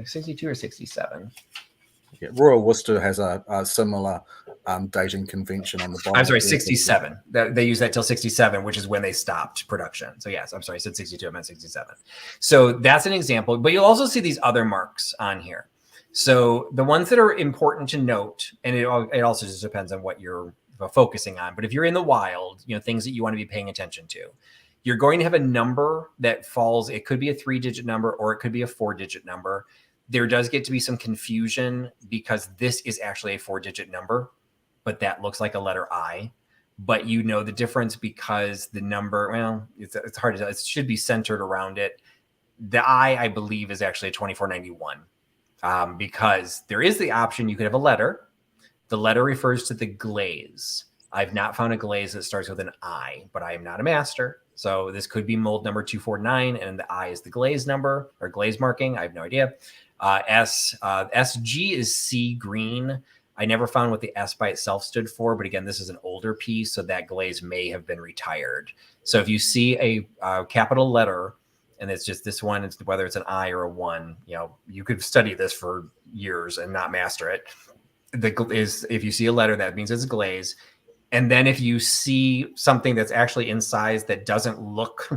62 or 67? Yeah, Royal Worcester has a similar dating convention on the bottom. I'm sorry, 67. They use that till 67, which is when they stopped production. So yes, I'm sorry, I said 62, I meant 67. So that's an example, but you'll also see these other marks on here. So the ones that are important to note, and it also just depends on what you're focusing on, but if you're in the wild, things that you want to be paying attention to, you're going to have a number that falls. It could be a 3-digit number or it could be a 4-digit number. There does get to be some confusion because this is actually a 4-digit number, but that looks like a letter I. But the difference because the number, well, it's hard to tell. It should be centered around it. The I believe, is actually a 2491 because there is the option you could have a letter. The letter refers to the glaze. I've not found a glaze that starts with an I, but I am not a master. So this could be mold number 249, and the I is the glaze number or glaze marking. I have no idea. SG is sea green. I never found what the S by itself stood for, but again, this is an older piece, so that glaze may have been retired. So if you see a capital letter, and it's just this one, whether it's an I or a 1, you could study this for years and not master it. If you see a letter, that means it's glaze. And then if you see something that's actually in size that doesn't look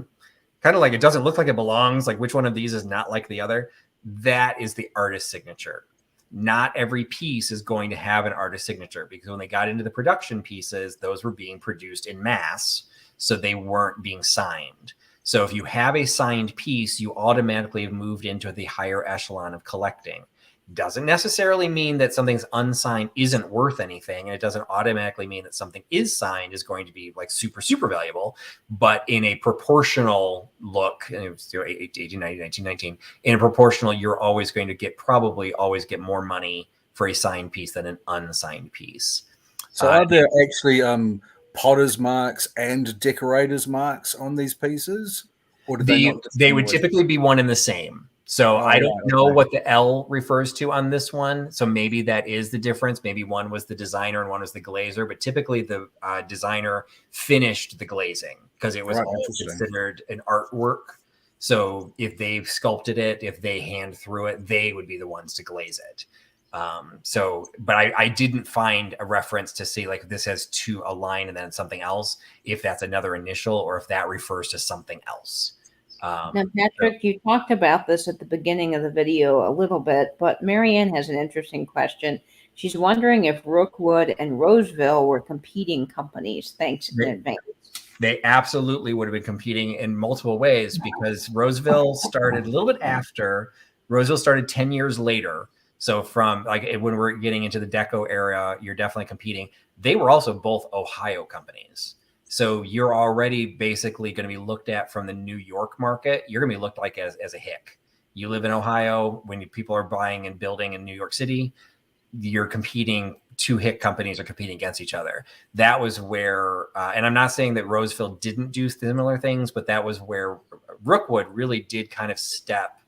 kind of like, it doesn't look like it belongs, like which one of these is not like the other, that is the artist signature. Not every piece is going to have an artist signature because when they got into the production pieces, those were being produced in mass, so they weren't being signed. So if you have a signed piece, you automatically have moved into the higher echelon of collecting. Doesn't necessarily mean that something's unsigned isn't worth anything, and it doesn't automatically mean that something is signed is going to be like super, super valuable. But in a proportional look, and it was 1890, 1919, in a proportional, you're always going to probably always get more money for a signed piece than an unsigned piece. So are there actually potter's marks and decorator's marks on these pieces, or do they would typically be one and the same? So I don't know what the L refers to on this one. So maybe that is the difference. Maybe one was the designer and one was the glazer, but typically the designer finished the glazing because it was all considered an artwork. So if they sculpted it, if they hand threw it, they would be the ones to glaze it. But I didn't find a reference to see like this has a line and then something else, if that's another initial or if that refers to something else. Now, Patrick, you talked about this at the beginning of the video a little bit, but Marianne has an interesting question. She's wondering if Rookwood and Roseville were competing companies. Thanks in advance. They absolutely would have been competing in multiple ways because Roseville started a little bit after. Roseville started 10 years later. So from like when we're getting into the Deco era, you're definitely competing. They were also both Ohio companies. So you're already basically going to be looked at from the New York market. You're going to be looked like as a hick. You live in Ohio. When people are buying and building in New York City, you're competing. 2 hick companies are competing against each other. That was where, and I'm not saying that Roseville didn't do similar things, but that was where Rookwood really did kind of step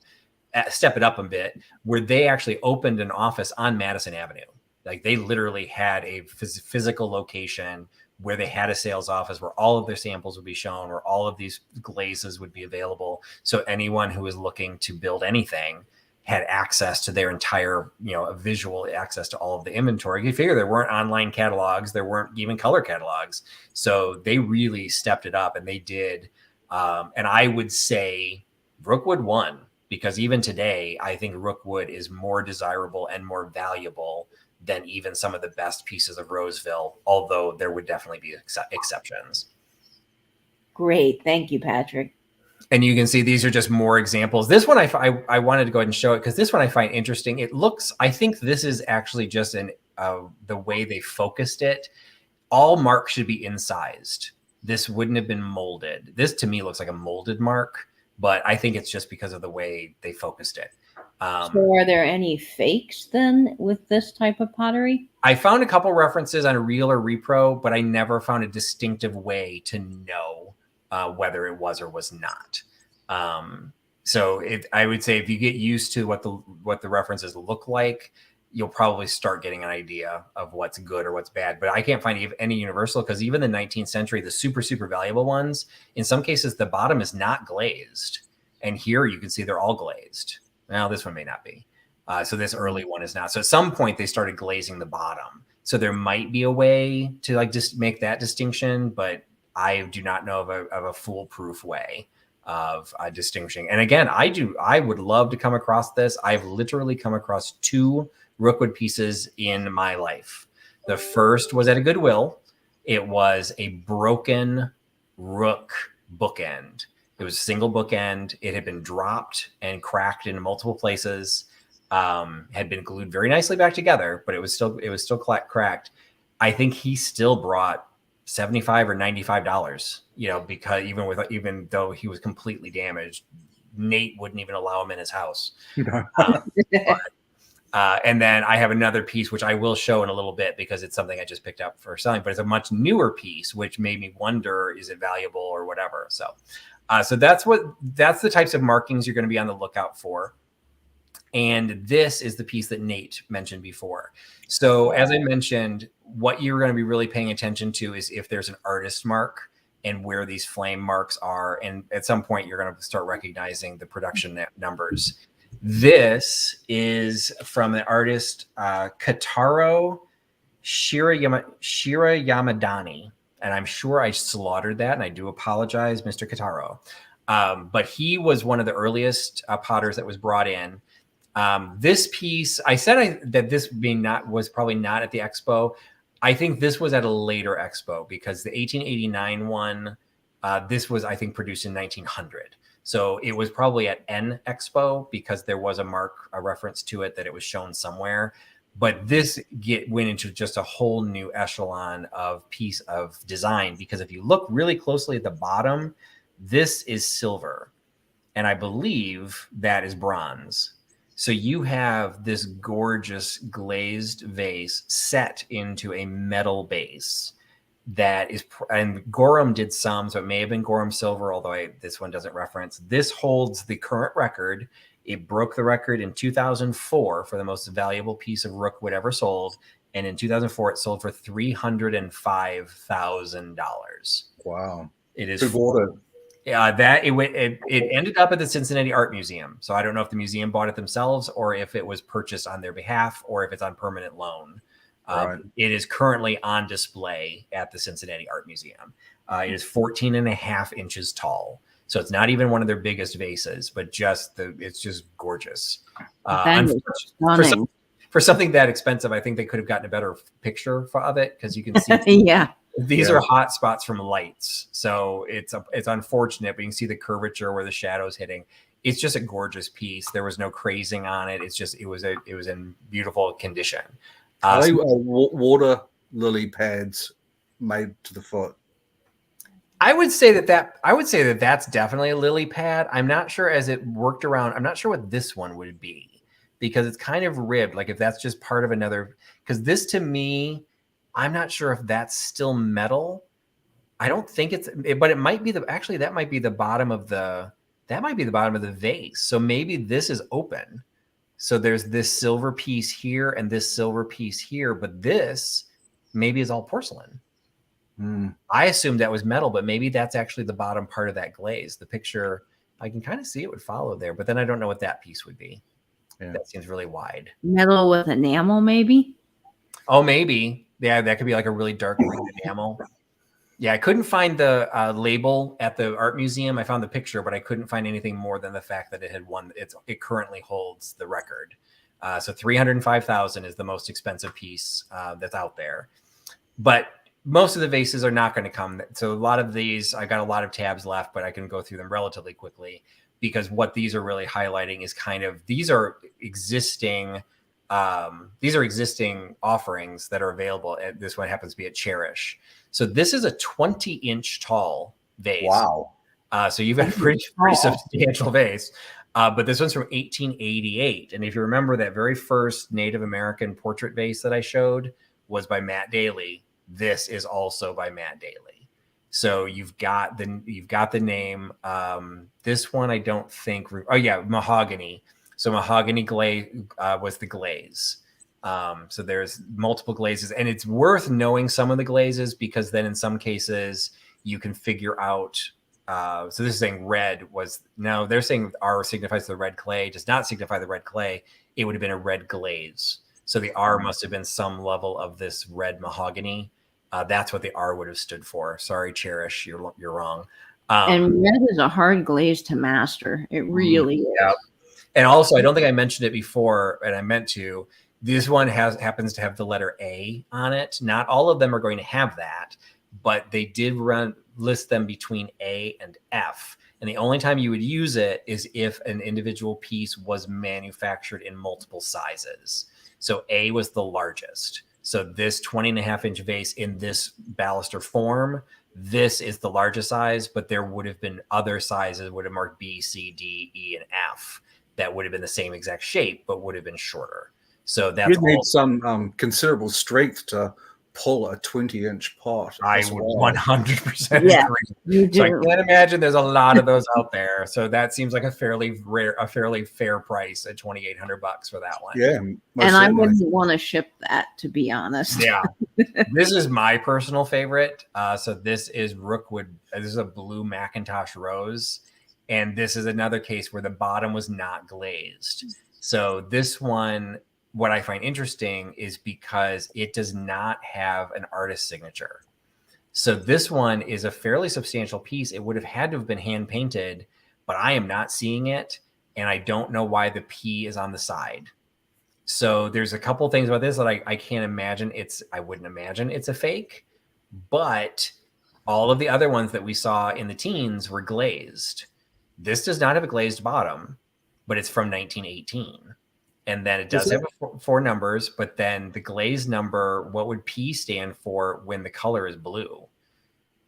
it up a bit, where they actually opened an office on Madison Avenue. Like they literally had a physical location where they had a sales office where all of their samples would be shown, where all of these glazes would be available. So anyone who was looking to build anything had access to their entire, visual access to all of the inventory. You figure there weren't online catalogs, there weren't even color catalogs. So they really stepped it up and they did. And I would say Rookwood won because even today, I think Rookwood is more desirable and more valuable than even some of the best pieces of Roseville, although there would definitely be exceptions. Great. Thank you, Patrick. And you can see these are just more examples. This one, I wanted to go ahead and show it because this one I find interesting. It looks, I think this is actually just the way they focused it. All marks should be incised. This wouldn't have been molded. This to me looks like a molded mark, but I think it's just because of the way they focused it. So are there any fakes then with this type of pottery? I found a couple references on Real or Repro, but I never found a distinctive way to know whether it was or was not. So I would say if you get used to what the references look like, you'll probably start getting an idea of what's good or what's bad. But I can't find any universal, because even the 19th century, the super, super valuable ones, in some cases, the bottom is not glazed. And here you can see they're all glazed. Now this one may not be. So this early one is not. So at some point they started glazing the bottom. So there might be a way to like just make that distinction, but I do not know of a foolproof way of distinguishing. And again, I would love to come across this. I've literally come across 2 Rookwood pieces in my life. The first was at a Goodwill. It was a broken rook bookend. It was a single bookend. It had been dropped and cracked in multiple places. Had been glued very nicely back together, but it was still cracked. I think he still brought $75 or $95, because even though he was completely damaged, Nate wouldn't even allow him in his house. And then I have another piece, which I will show in a little bit because it's something I just picked up for selling, but it's a much newer piece, which made me wonder, is it valuable or whatever? So that's the types of markings you're going to be on the lookout for. And this is the piece that Nate mentioned before. So as I mentioned, what you're going to be really paying attention to is if there's an artist mark and where these flame marks are. And at some point, you're going to start recognizing the production numbers. This is from the artist Kataro Shirayamadani. And I'm sure I slaughtered that, and I do apologize, Mr. Kataro. But he was one of the earliest potters that was brought in. This piece, I said that this was probably not at the expo. I think this was at a later expo, because the 1889 one, this was, I think, produced in 1900. So it was probably at N Expo, because there was a reference to it that it was shown somewhere. But this went into just a whole new echelon of piece of design, because if you look really closely at the bottom, this is silver, and I believe that is bronze. So you have this gorgeous glazed vase set into a metal base that is, and Gorham did some, so it may have been Gorham silver, although this one doesn't reference. This holds the current record. It broke the record in 2004 for the most valuable piece of Rookwood ever sold. And in 2004, it sold for $305,000. Wow. It is. Who bought it? It ended up at the Cincinnati Art Museum. So I don't know if the museum bought it themselves or if it was purchased on their behalf or if it's on permanent loan. Right. It is currently on display at the Cincinnati Art Museum. It is 14.5 inches tall. So it's not even one of their biggest vases, but it's just gorgeous. For something that expensive, I think they could have gotten a better picture of it, because you can see these are hot spots from lights. So it's unfortunate, but you can see the curvature where the shadow's hitting. It's just a gorgeous piece. There was no crazing on it. It was in beautiful condition. Are they water lily pads made to the foot? I would say that that's definitely a lily pad. I'm not sure, as it worked around, I'm not sure what this one would be, because it's kind of ribbed. Like if that's just part of another, because this, to me, I'm not sure if that's still metal. I don't think but it might be that might be the bottom of the vase. So maybe this is open. So there's this silver piece here and this silver piece here, but this maybe is all porcelain. I assumed that was metal, but maybe that's actually the bottom part of that glaze. The picture, I can kind of see it would follow there, but then I don't know what that piece would be. Yeah. That seems really wide. Metal with enamel, maybe? Oh, maybe. Yeah, that could be like a really dark green enamel. Yeah, I couldn't find the label at the art museum. I found the picture, but I couldn't find anything more than the fact that it had won. It currently holds the record. So $305,000 is the most expensive piece that's out there. But most of the vases are not going to come. So a lot of these, I got a lot of tabs left, but I can go through them relatively quickly, because what these are really highlighting is these are existing offerings that are available. This one happens to be at Cherish. So this is a 20-inch tall vase. Wow. So you've got a pretty substantial vase. But this one's from 1888. And if you remember, that very first Native American portrait vase that I showed was by Matt Daly. This is also by Matt Daly. So you've got the name. This one I don't think. Oh yeah, Mahogany. So Mahogany Glaze was the glaze. So there's multiple glazes, and it's worth knowing some of the glazes, because then in some cases you can figure out. So this is saying red was, no, they're saying R signifies the red clay, does not signify the red clay. It would have been a red glaze. So the R must have been some level of this red mahogany. That's what the R would have stood for. Sorry, Cherish, you're wrong. And red is a hard glaze to master. It really is. Yeah. And also, I don't think I mentioned it before, and I meant to. This one happens to have the letter A on it. Not all of them are going to have that, but they did list them between A and F. And the only time you would use it is if an individual piece was manufactured in multiple sizes. So A was the largest. So this 20.5-inch vase in this baluster form, this is the largest size, but there would have been other sizes, would have marked B, C, D, E, and F, that would have been the same exact shape, but would have been shorter. So that's You'd need some considerable strength to pull a 20-inch pot. I would 100% Yeah, agree. you do. So I can't imagine there's a lot of those out there. So that seems like a fairly fair price at $2,800 for that one. Yeah, And I wouldn't want to ship that, to be honest. Yeah. This is my personal favorite. So this is Rookwood. This is a blue Macintosh rose. And this is another case where the bottom was not glazed. So this one, what I find interesting is because it does not have an artist signature. So this one is a fairly substantial piece. It would have had to have been hand painted, but I am not seeing it. And I don't know why the P is on the side. So there's a couple things about this that I can't imagine. I wouldn't imagine it's a fake, but all of the other ones that we saw in the teens were glazed. This does not have a glazed bottom, but it's from 1918. And then it does have four numbers, but then the glaze number, what would P stand for when the color is blue?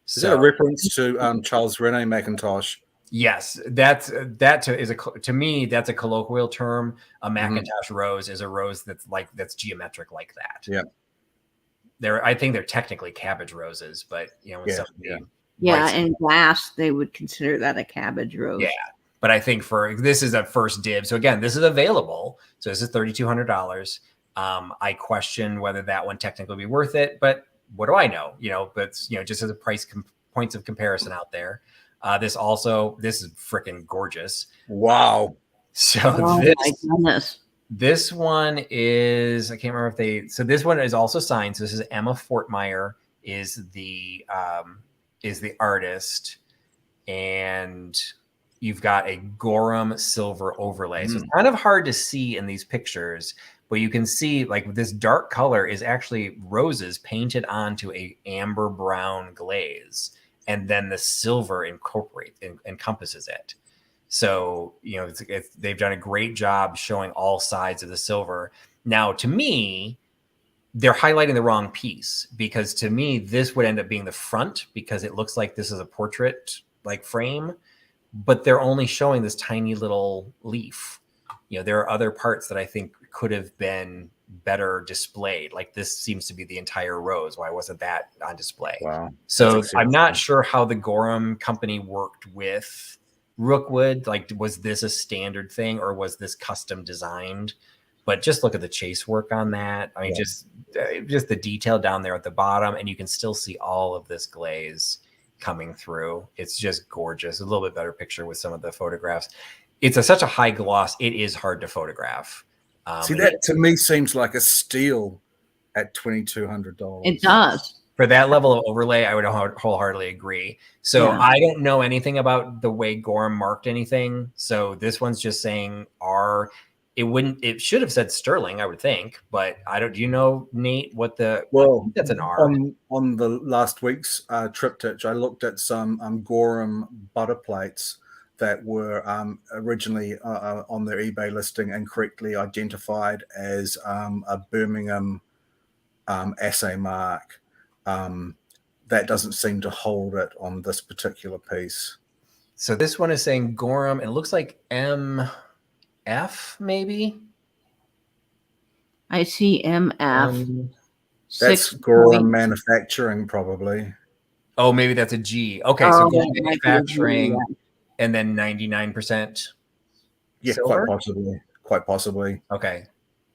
Is that a reference to Charles Rene Macintosh? Yes, to me, that's a colloquial term. A Macintosh rose is a rose that's geometric like that. Yeah. I think they're technically cabbage roses, but in glass, they would consider that a cabbage rose. Yeah. But I think this is a first dib. So again, this is available. So this is $3,200. I question whether that one technically would be worth it, but what do I know? But just as a price points of comparison out there. This is freaking gorgeous. Wow. So my goodness. This one is, I can't remember so this one is also signed. So this is Emma Fortmeyer is the artist, and you've got a Gorham silver overlay. So it's kind of hard to see in these pictures, but you can see like this dark color is actually roses painted onto a amber brown glaze. And then the silver encompasses it. So, they've done a great job showing all sides of the silver. Now, to me, they're highlighting the wrong piece, because to me, this would end up being the front, because it looks like this is a portrait like frame, but they're only showing this tiny little leaf. There are other parts that I think could have been better displayed. Like this seems to be the entire rose. Why wasn't that on display? Wow. So I'm not sure how the Gorham company worked with Rookwood. Like, was this a standard thing or was this custom designed? But just look at the chase work on that. I mean, just the detail down there at the bottom, and you can still see all of this glaze coming through. It's just gorgeous. A little bit better picture with some of the photographs. It's such a high gloss. It is hard to photograph. See, that to me seems like a steal at $2,200. It does. For that level of overlay, I would wholeheartedly agree. So I don't know anything about the way Gorham marked anything. So this one's just saying R. It should have said sterling, I would think, but I don't. Do you know, Nate, what I think that's an R. On the last week's Triptych, I looked at some Gorham butter plates that were originally on their eBay listing and correctly identified as a Birmingham assay mark. That doesn't seem to hold it on this particular piece. So this one is saying Gorham. It looks like MF maybe. I see MF. That's 6 Gorham point. Manufacturing, probably. Oh, maybe that's a G. Okay, so Oh, Gorham that might be a G, manufacturing, yeah. and then 99% Yeah, silver. quite possibly. Quite possibly. Okay.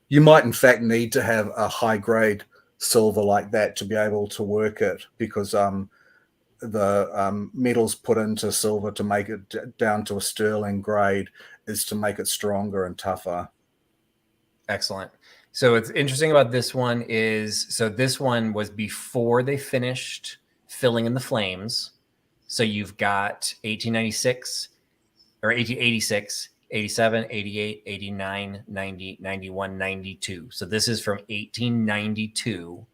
You might, in fact, need to have a high grade silver like that to be able to work it, because the metals put into silver to make it down to a sterling grade is to make it stronger and tougher. Excellent. So what's interesting about this one is, so this one was before they finished filling in the flames. So you've got 1896 or 1886, 87, 88, 89, 90, 91, 92. So this is from 1892.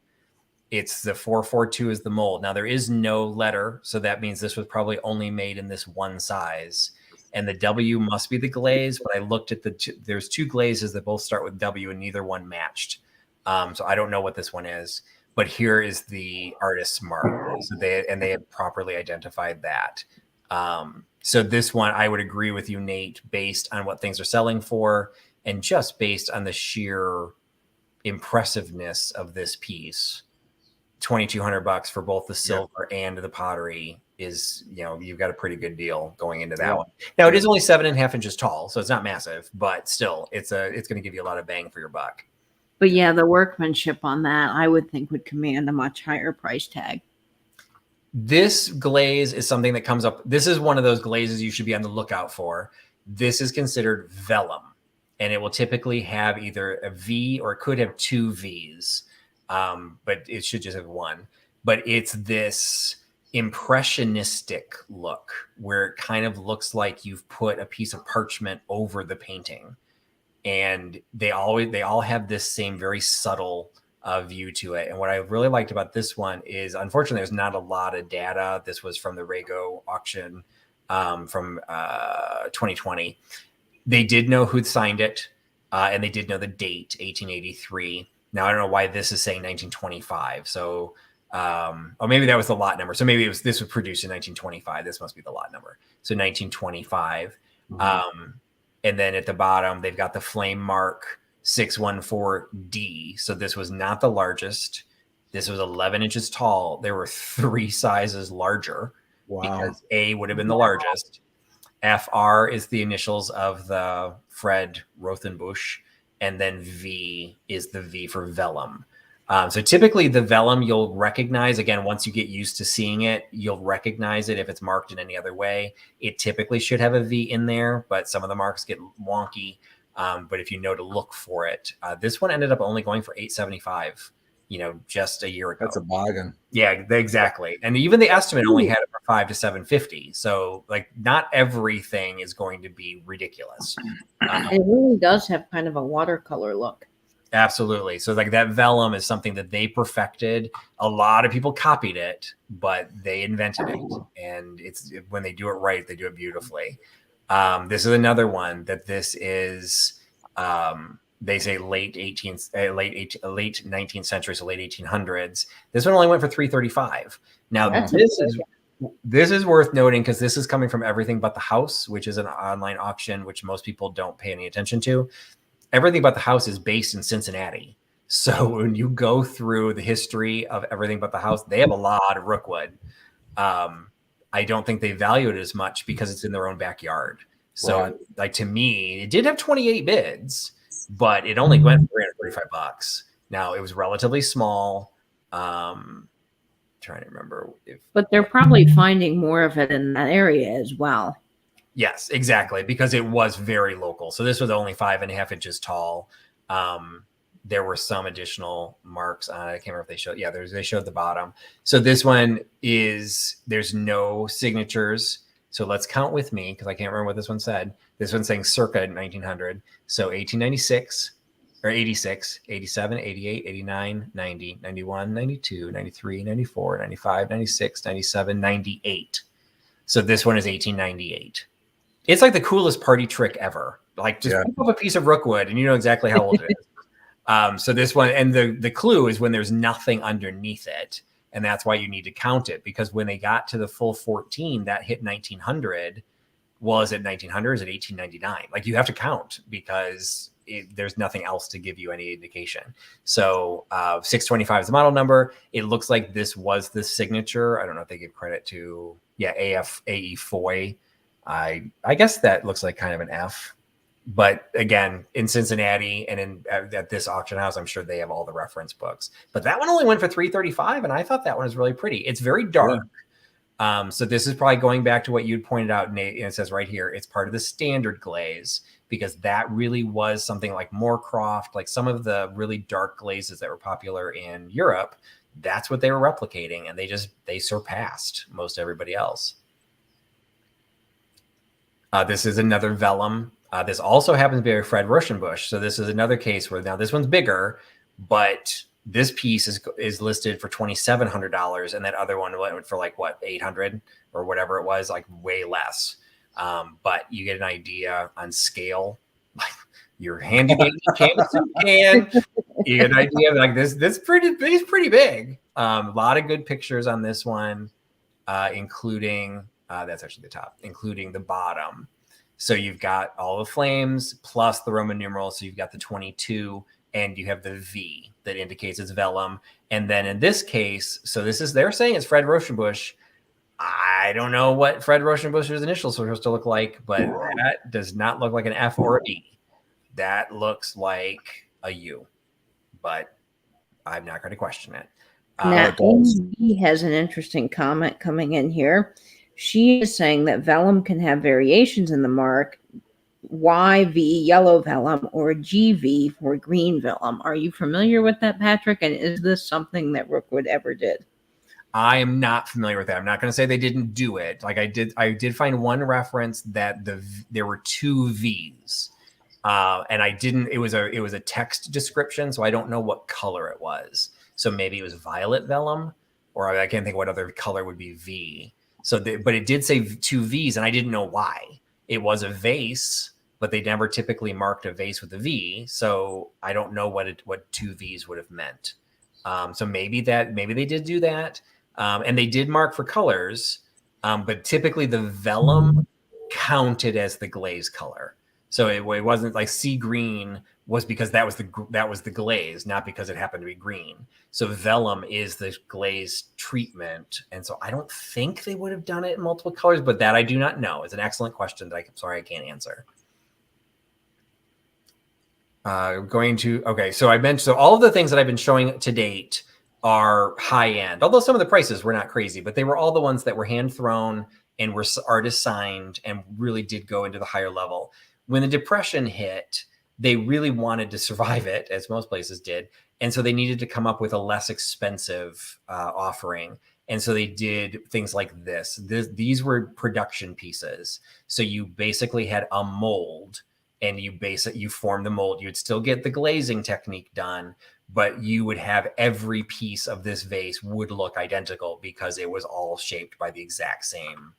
It's the 442 is the mold. Now there is no letter, so that means this was probably only made in this one size. And the W must be the glaze, but I looked at there's 2 glazes that both start with W and neither one matched. So I don't know what this one is, but here is the artist's mark. So they had properly identified that. So this one, I would agree with you, Nate, based on what things are selling for and just based on the sheer impressiveness of this piece. $2,200 for both the silver and the pottery is, you've got a pretty good deal going into that one. Now it is only 7.5 inches tall, so it's not massive, but still it's going to give you a lot of bang for your buck. But yeah, the workmanship on that, I would think, would command a much higher price tag. This glaze is something that comes up. This is one of those glazes you should be on the lookout for. This is considered vellum, and it will typically have either a V or it could have 2 Vs. But it should just have 1. But it's this impressionistic look where it kind of looks like you've put a piece of parchment over the painting, and they all have this same very subtle view to it. And what I really liked about this one is, unfortunately, there's not a lot of data. This was from the Rago auction from 2020. They did know who signed it, and they did know the date, 1883. Now, I don't know why this is saying 1925. So, or maybe that was the lot number. So maybe this was produced in 1925. This must be the lot number. So 1925. Mm-hmm. And then at the bottom, they've got the flame mark 614D. So this was not the largest. This was 11 inches tall. There were 3 sizes larger. Wow. Because A would have been the largest. FR is the initials of the Fred Rothenbusch. And then V is the V for vellum. So typically the vellum you'll recognize, again, once you get used to seeing it, you'll recognize it if it's marked in any other way. It typically should have a V in there, but some of the marks get wonky. But if you know to look for it, this one ended up only going for $875, just a year ago. That's a bargain. Yeah, exactly. And even the estimate only had it for $500 to $750. So like not everything is going to be ridiculous. It really does have kind of a watercolor look. Absolutely. So like that vellum is something that they perfected. A lot of people copied it, but they invented it. And it's when they do it right, they do it beautifully. This is another one that this is, they say late 19th century, so late 1800s. This one only went for $335. Now this is worth noting because this is coming from Everything But the House, which is an online auction, which most people don't pay any attention to. Everything But the House is based in Cincinnati. So when you go through the history of Everything But the House, they have a lot of Rookwood. I don't think they value it as much because it's in their own backyard. So like to me, it did have 28 bids, but it only went for $335. Now it was relatively small. Trying to remember but they're probably finding more of it in that area as well. Yes, exactly, because it was very local. So this was only 5.5 inches tall. There were some additional marks on it. I can't remember if they showed. Yeah, they showed the bottom. So this one there's no signatures. So let's count with me because I can't remember what this one said. This one's saying circa 1900. So 1896 or 86, 87, 88, 89, 90, 91, 92, 93, 94, 95, 96, 97, 98. So this one is 1898. It's like the coolest party trick ever. Like just pick up a piece of Rookwood and you know exactly how old it is. So this one, and the clue is when there's nothing underneath it. And that's why you need to count it, because when they got to the full 14, that hit 1900, well, is it 1900? Is it 1899? Like, you have to count, because there's nothing else to give you any indication. So 625 is the model number. It looks like this was the signature. I don't know if they give credit to, AE Foy. I guess that looks like kind of an F. But again, in Cincinnati and at this auction house, I'm sure they have all the reference books. But that one only went for $335, and I thought that one was really pretty. It's very dark. Yeah. So this is probably going back to what you'd pointed out, Nate. And it says right here, it's part of the standard glaze, because that really was something like Moorcroft, like some of the really dark glazes that were popular in Europe. That's what they were replicating, and they surpassed most everybody else. This is another Vellum. This also happens to be a Fred Rauschenbusch. So this is another case where now this one's bigger, but this piece is listed for $2,700, and that other one went for like what, $800 or whatever it was, like way less. But you get an idea on scale, like your handy dandy canvas can. You get an idea of like this pretty big. A lot of good pictures on this one, including that's actually the top, including the bottom. So you've got all the flames plus the Roman numerals. So you've got the 22, and you have the V that indicates it's Vellum. And then in this case, so they're saying it's Fred Rauschenbusch. I don't know what Fred Rauschenbusch's initials are supposed to look like, but that does not look like an F or an E. That looks like a U, but I'm not going to question it. Now, Amy has an interesting comment coming in here. She is saying that Vellum can have variations in the mark, YV, yellow Vellum, or GV for green Vellum. Are you familiar with that, Patrick? And is this something that Rookwood ever did? I am not familiar with that. I'm not going to say they didn't do it. Like I did find one reference that there were two V's, and it was a text description, so I don't know what color it was. So maybe it was violet Vellum, or I can't think what other color would be V. So, but it did say two V's, and I didn't know why. It was a vase, but they never typically marked a vase with a V. So I don't know what two V's would have meant. So maybe they did do that. And they did mark for colors, but typically the Vellum counted as the glaze color. So it wasn't like sea green was because that was the glaze, not because it happened to be green. So Vellum is the glaze treatment. And so I don't think they would have done it in multiple colors, but that I do not know. It's an excellent question that I'm sorry I can't answer. So I mentioned, so all of the things that I've been showing to date are high end, although some of the prices were not crazy, but they were all the ones that were hand thrown and were artist signed and really did go into the higher level. When the Depression hit, they really wanted to survive it, as most places did. And so they needed to come up with a less expensive offering. And so they did things like this. These were production pieces. So you basically had a mold, and you form the mold. You'd still get the glazing technique done, but you would have every piece of this vase would look identical because it was all shaped by the exact same.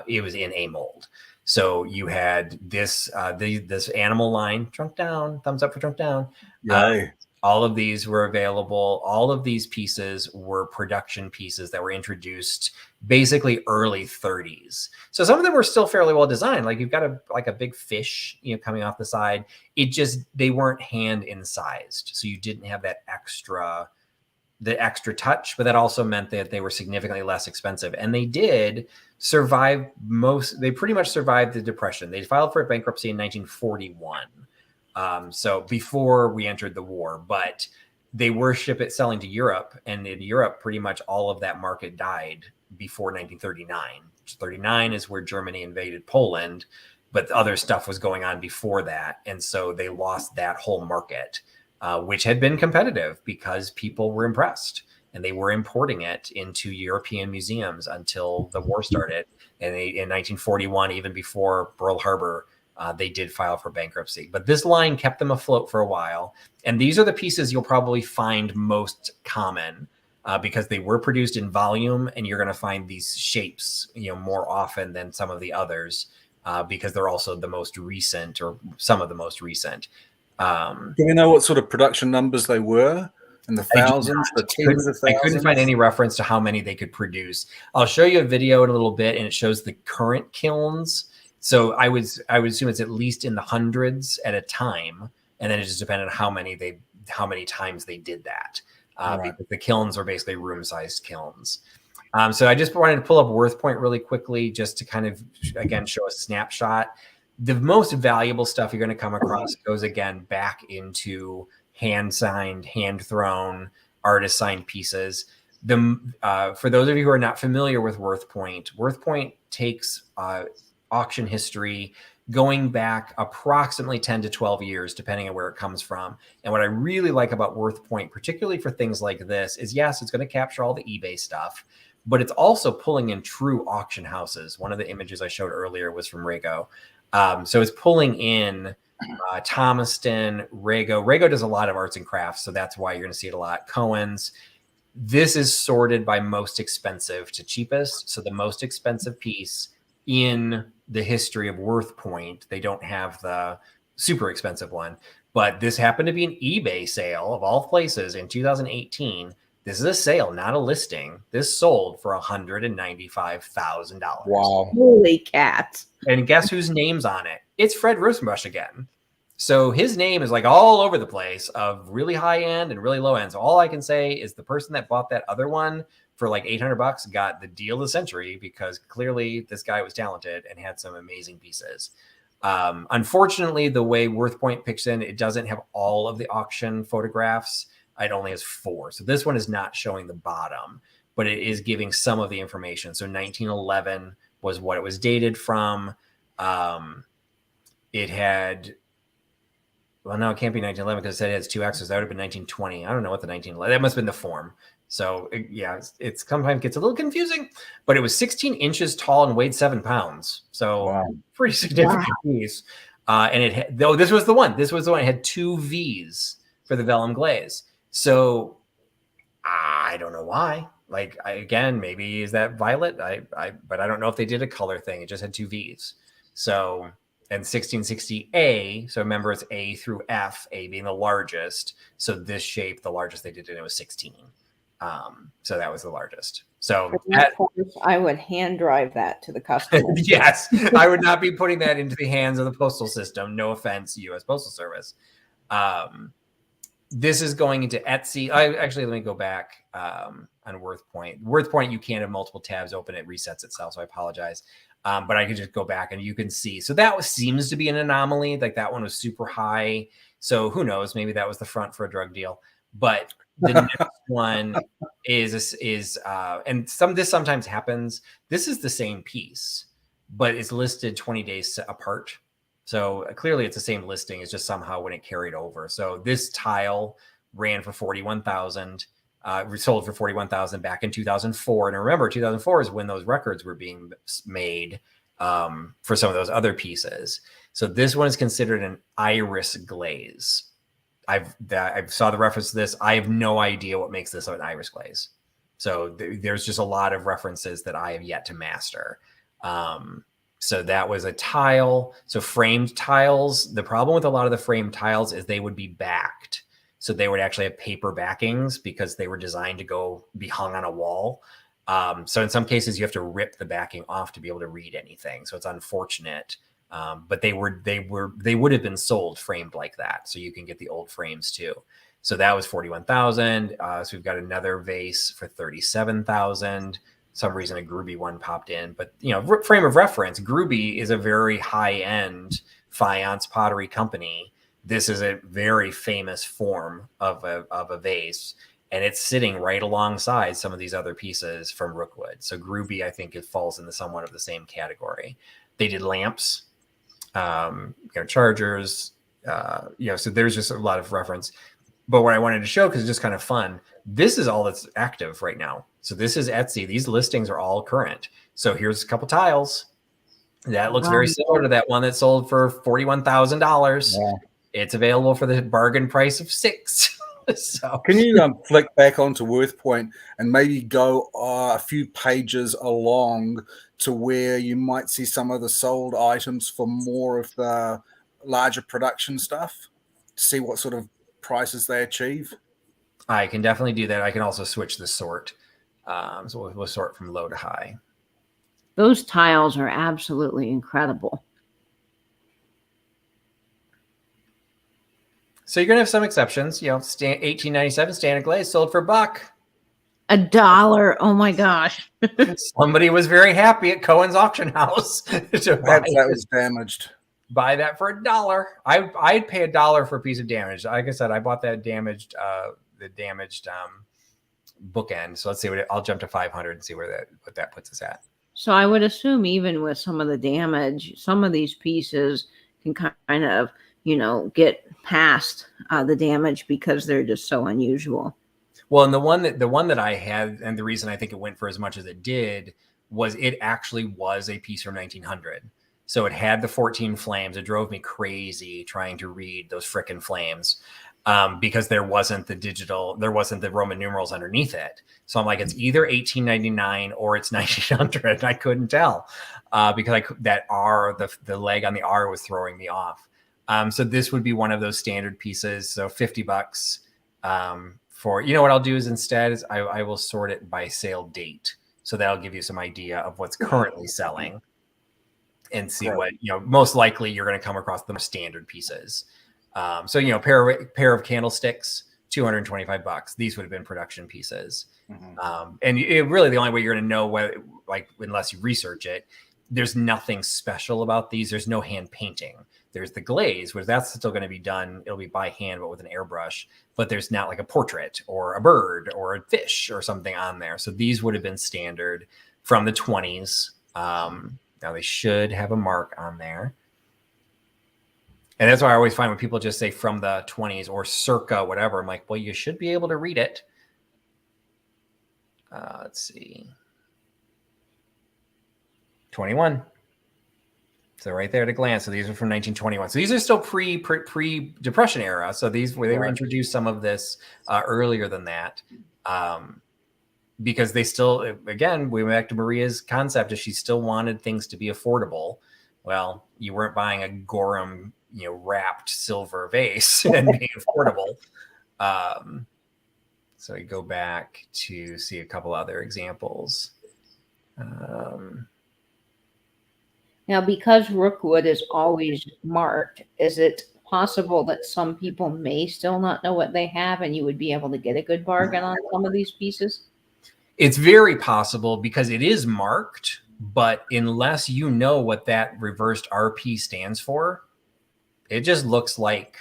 It was in a mold. So you had this animal line, trunk down, thumbs up for trunk down. All of these were available. All of these pieces were production pieces that were introduced basically early 30s. So some of them were still fairly well designed. Like you've got a big fish, coming off the side. They weren't hand incised. So you didn't have the extra touch, but that also meant that they were significantly less expensive. And they did survive they pretty much survived the Depression. They filed for bankruptcy in 1941. So before we entered the war, but they were selling to Europe, and in Europe, pretty much all of that market died before 1939. 1939 is where Germany invaded Poland, but other stuff was going on before that. And so they lost that whole market, which had been competitive because people were impressed and they were importing it into European museums until the war started. And in 1941, even before Pearl Harbor, they did file for bankruptcy. But this line kept them afloat for a while. And these are the pieces you'll probably find most common because they were produced in volume, and you're going to find these shapes, more often than some of the others because they're also the most recent, or some of the most recent. Do you know what sort of production numbers they were? In the thousands, the tens of thousands? I couldn't find any reference to how many they could produce. I'll show you a video in a little bit, and it shows the current kilns. So I would assume it's at least in the hundreds at a time, and then it just depended on how many times they did that. Because the kilns are basically room-sized kilns. So I just wanted to pull up Worth Point really quickly, just to kind of again show a snapshot. The most valuable stuff you're going to come across goes again back into hand-signed, hand-thrown, artist-signed pieces. For those of you who are not familiar with Worth Point takes auction history going back approximately 10 to 12 years, depending on where it comes from. And what I really like about Worth Point, particularly for things like this, is yes, it's going to capture all the eBay stuff, but it's also pulling in true auction houses. One of the images I showed earlier was from Rego. So it's pulling in Thomaston, Rego. Rego does a lot of arts and crafts, so that's why you're going to see it a lot. Cohen's. This is sorted by most expensive to cheapest. So the most expensive piece in the history of Worth Point, they don't have the super expensive one, but this happened to be an eBay sale of all places in 2018. This is a sale, not a listing. This sold for $195,000. Wow. Holy cats. And guess whose name's on it? It's Fred Rosenbusch again. So his name is like all over the place of really high end and really low end. So all I can say is the person that bought that other one for like $800 got the deal of the century, because clearly this guy was talented and had some amazing pieces. Unfortunately, the way Worth Point picks in, it doesn't have all of the auction photographs. It only has 4. So this one is not showing the bottom, but it is giving some of the information. So 1911 was what it was dated from. It had... Well, no, it can't be 1911 because it said it has 2 axes. That would have been 1920. I don't know what the 1911. That must have been the form. So yeah, it's sometimes gets a little confusing. But it was 16 inches tall and weighed 7 pounds. So pretty significant piece. And it had, though this was the one. This was the one. It had 2 V's for the Vellum glaze. So I don't know why. Like again, maybe is that violet? But I don't know if they did a color thing. It just had 2 V's. So. And 1660A, so remember it's A through F, A being the largest. So this shape, the largest they did, and it was 16. So that was the largest. So I would hand drive that to the customer. Yes, I would not be putting that into the hands of the postal system. No offense, U.S. Postal Service. This is going into Etsy. Let me go back on Worth Point. Worth Point, you can't have multiple tabs open. It resets itself, so I apologize. But I could just go back and you can see. So that seems to be an anomaly. Like that one was super high. So who knows? Maybe that was the front for a drug deal. But the next one is and this sometimes happens. This is the same piece, but it's listed 20 days apart. So clearly it's the same listing. It's just somehow when it carried over. So this tile ran for $41,000. Sold for $41,000 back in 2004. And remember, 2004 is when those records were being made for some of those other pieces. So this one is considered an iris glaze. I saw the reference to this. I have no idea what makes this an iris glaze. So there's just a lot of references that I have yet to master. So that was a tile. So framed tiles. The problem with a lot of the framed tiles is they would be backed. So they would actually have paper backings because they were designed to be hung on a wall. So in some cases you have to rip the backing off to be able to read anything. So it's unfortunate, but they would have been sold framed like that. So you can get the old frames too. So that was 41,000. So we've got another vase for 37,000. Some reason a Gruby one popped in, but frame of reference, Gruby is a very high end faience pottery company. This is a very famous form of a vase, and it's sitting right alongside some of these other pieces from Rookwood. So Gruby, I think it falls into somewhat of the same category. They did lamps, chargers, so there's just a lot of reference. But what I wanted to show, because it's just kind of fun, this is all that's active right now. So this is Etsy. These listings are all current. So here's a couple tiles. That looks very similar to that one that sold for $41,000. Yeah. It's available for the bargain price of $6. So can you flick back onto Worth Point and maybe go a few pages along to where you might see some of the sold items for more of the larger production stuff to see what sort of prices they achieve? I can definitely do that. I can also switch the sort. So we'll sort from low to high. Those tiles are absolutely incredible. So you're gonna have some exceptions. 1897 standard glaze sold for $1. $1. Oh my gosh. Somebody was very happy at Cohen's auction house to Perhaps that was damaged. buy that for $1. I'd pay $1 for a piece of damage. Like I said, I bought that damaged bookend. So let's see I'll jump to 500 and see what that puts us at. So I would assume even with some of the damage, some of these pieces can kind of, get past the damage because they're just so unusual. Well, and the one that I had, and the reason I think it went for as much as it did was it actually was a piece from 1900. So it had the 14 flames. It drove me crazy trying to read those frickin' flames because there wasn't the Roman numerals underneath it. So I'm like, it's either 1899 or it's 1900. I couldn't tell because that R, the leg on the R was throwing me off. So this would be one of those standard pieces. So $50 for, what I'll do is instead is I will sort it by sale date. So that'll give you some idea of what's currently selling and see what, most likely you're going to come across the standard pieces. So, pair of candlesticks, $225. These would have been production pieces. Mm-hmm. And really the only way you're going to know whether, unless you research it, there's nothing special about these. There's no hand painting. There's the glaze, which that's still going to be done. It'll be by hand, but with an airbrush. But there's not like a portrait or a bird or a fish or something on there. So these would have been standard from the 20s. Now they should have a mark on there. And that's why I always find when people just say from the 20s or circa whatever, I'm like, well, you should be able to read it. Let's see. 21. So right there at a glance. So these are from 1921. So these are still pre-Depression era. So they were introduced some of this earlier than that. Because they still, again, we went back to Maria's concept, is she still wanted things to be affordable. Well, you weren't buying a Gorham, wrapped silver vase and being affordable. So we go back to see a couple other examples. Now, because Rookwood is always marked, is it possible that some people may still not know what they have and you would be able to get a good bargain on some of these pieces? It's very possible because it is marked, but unless you know what that reversed RP stands for, it just looks like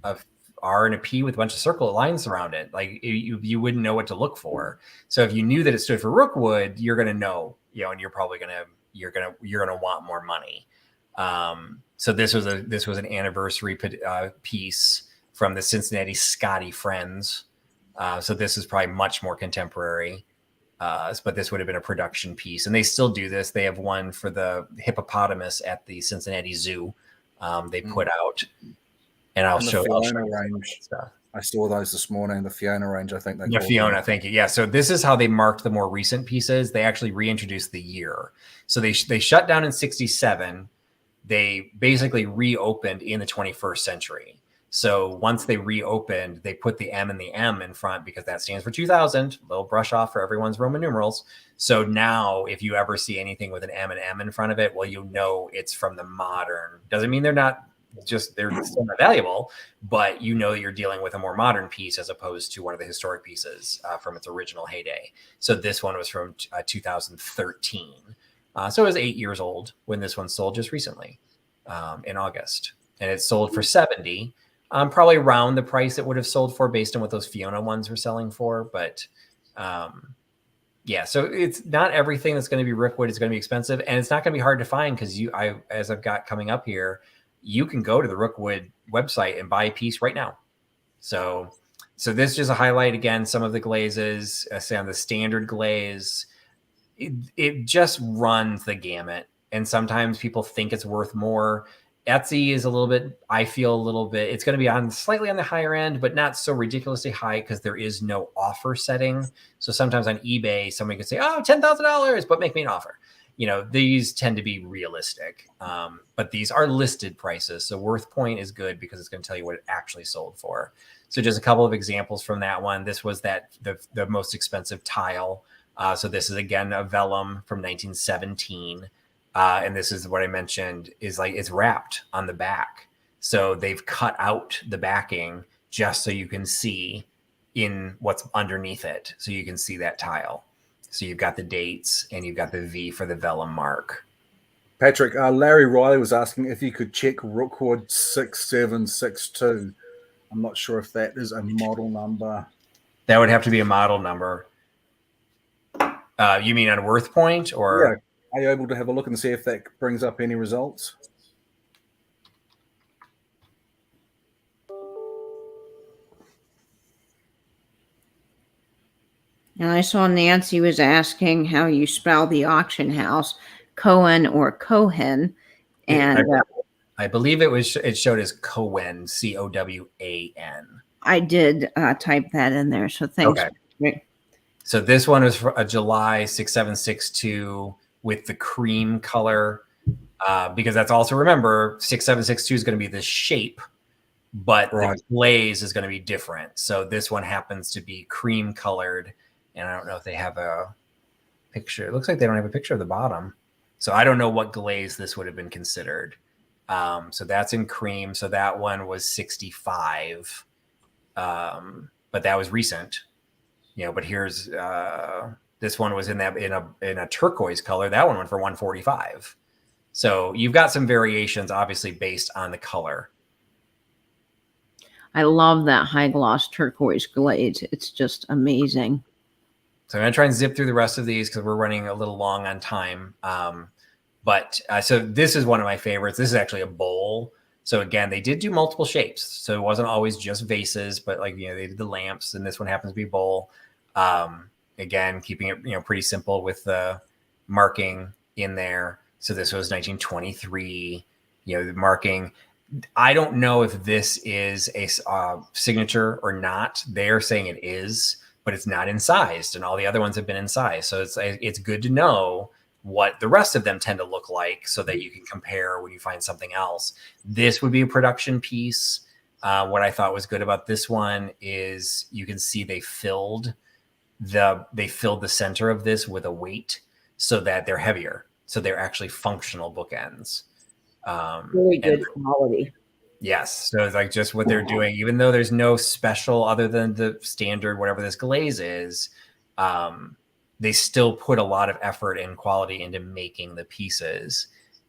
a R and a P with a bunch of circle lines around it. Like you wouldn't know what to look for. So if you knew that it stood for Rookwood, you're going to know, and you're probably you're going to want more money. So this was an anniversary piece from the Cincinnati Scotty Friends. So this is probably much more contemporary. But this would have been a production piece, and they still do this. They have one for the hippopotamus at the Cincinnati Zoo. They put out, and I'll show range stuff. I saw those this morning. The Fiona range, I think they. The Fiona, thank you. Yeah, so this is how they marked the more recent pieces. They actually reintroduced the year. So they shut down in '67. They basically reopened in the 21st century. So once they reopened, they put the M and the M in front because that stands for 2000, little brush off for everyone's Roman numerals. So now if you ever see anything with an M and M in front of it, well, it's from the modern. Doesn't mean they're still not valuable, but you're dealing with a more modern piece as opposed to one of the historic pieces from its original heyday. So this one was from 2013. So it was 8 years old when this one sold just recently in August. And it sold for 70. Probably around the price it would have sold for based on what those Fiona ones were selling for. But so it's not everything that's going to be Rookwood is going to be expensive. And it's not going to be hard to find because as I've got coming up here, you can go to the Rookwood website and buy a piece right now. So this is just a highlight again, some of the glazes, say on the standard glaze, it just runs the gamut. And sometimes people think it's worth more. Etsy is it's going to be slightly on the higher end, but not so ridiculously high because there is no offer setting. So sometimes on eBay, somebody could say, oh, $10,000, but make me an offer. These tend to be realistic, but these are listed prices. So Worth Point is good because it's going to tell you what it actually sold for. So just a couple of examples from that one. This was the most expensive tile. So this is again a Vellum from 1917. And this is what I mentioned is like it's wrapped on the back. So they've cut out the backing just so you can see in what's underneath it. So you can see that tile. So you've got the dates and you've got the V for the vellum mark. Patrick, Larry Riley was asking if you could check Rookwood 6762. I'm not sure if that is a model number. That would have to be a model number. You mean on Worth Point, or? Yeah. Are you able to have a look and see if that brings up any results? And I saw Nancy was asking how you spell the auction house, Cohen or Cohen. And I believe it showed as Cowen, Cowan. I did type that in there. So thanks. Okay. So this one is for a July 6762 with the cream color, because that's also, remember, 6762 is going to be the shape, but the glaze is going to be different. So this one happens to be cream colored, and I don't know if they have a picture. It looks like they don't have a picture of the bottom. So I don't know what glaze this would have been considered. So that's in cream. So that one was 65, but that was recent. But here's this one was in a turquoise color. That one went for 145. So you've got some variations, obviously, based on the color. I love that high gloss turquoise glaze. It's just amazing. So I'm going to try and zip through the rest of these because we're running a little long on time. So this is one of my favorites. This is actually a bowl. So again, they did do multiple shapes. So it wasn't always just vases, but they did the lamps, and this one happens to be bowl. Again, keeping it pretty simple with the marking in there. So this was 1923, the marking. I don't know if this is a signature or not. They're saying it is, but it's not incised, and all the other ones have been incised. So it's good to know what the rest of them tend to look like so that you can compare when you find something else. This would be a production piece. What I thought was good about this one is you can see they filled the center of this with a weight so that they're heavier. So they're actually functional bookends. Really good quality. Yes. So it's just what they're doing, even though there's no special other than the standard, whatever this glaze is, they still put a lot of effort and quality into making the pieces.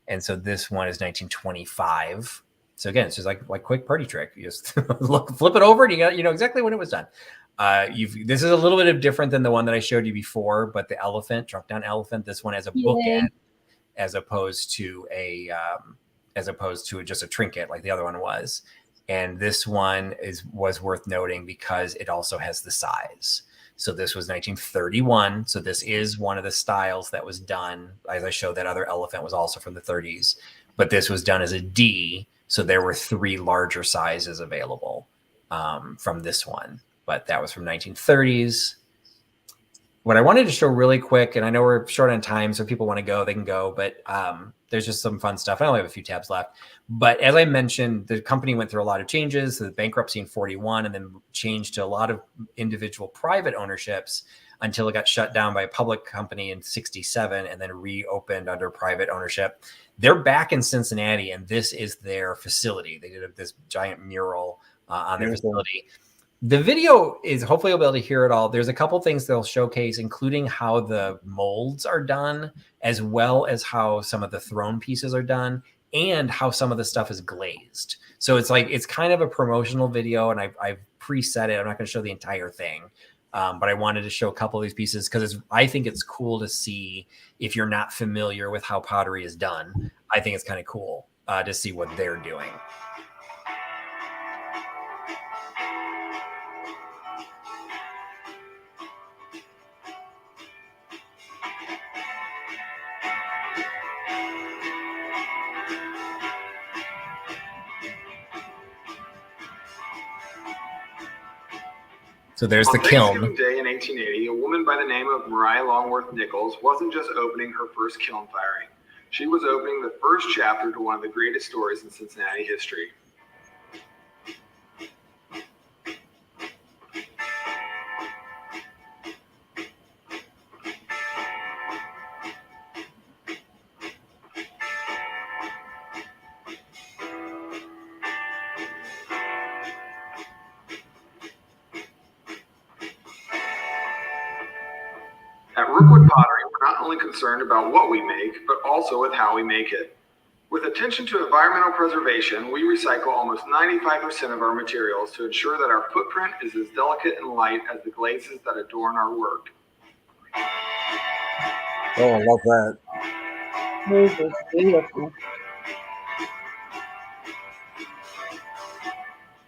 And so this one is 1925. So again, it's just like quick party trick. You just flip it over and you know exactly when it was done. This is a little bit different than the one that I showed you before, but the elephant, drunk down elephant, this one has a bookend as opposed to just a trinket like the other one was. And this one was worth noting because it also has the size. So this was 1931. So this is one of the styles that was done. As I showed, that other elephant was also from the 30s, but this was done as a D. So there were 3 larger sizes available from this one, but that was from 1930s. What I wanted to show really quick, and I know we're short on time, so if people want to go, they can go, but there's just some fun stuff. I only have a few tabs left. But as I mentioned, the company went through a lot of changes, the bankruptcy in 41, and then changed to a lot of individual private ownerships until it got shut down by a public company in 67 and then reopened under private ownership. They're back in Cincinnati, and this is their facility. They did this giant mural on their facility. The video is, hopefully you'll be able to hear it all. There's a couple things they'll showcase, including how the molds are done, as well as how some of the throne pieces are done, and how some of the stuff is glazed. So it's kind of a promotional video, and I've preset it. I'm not going to show the entire thing, but I wanted to show a couple of these pieces because I think it's cool to see if you're not familiar with how pottery is done. I think it's kind of cool to see what they're doing. So there's the kiln. On Thanksgiving Day in 1880, a woman by the name of Mariah Longworth Nichols wasn't just opening her first kiln firing. She was opening the first chapter to one of the greatest stories in Cincinnati history. At Rookwood Pottery, we're not only concerned about what we make, but also with how we make it. With attention to environmental preservation, we recycle almost 95% of our materials to ensure that our footprint is as delicate and light as the glazes that adorn our work. Oh, I love that. This is beautiful.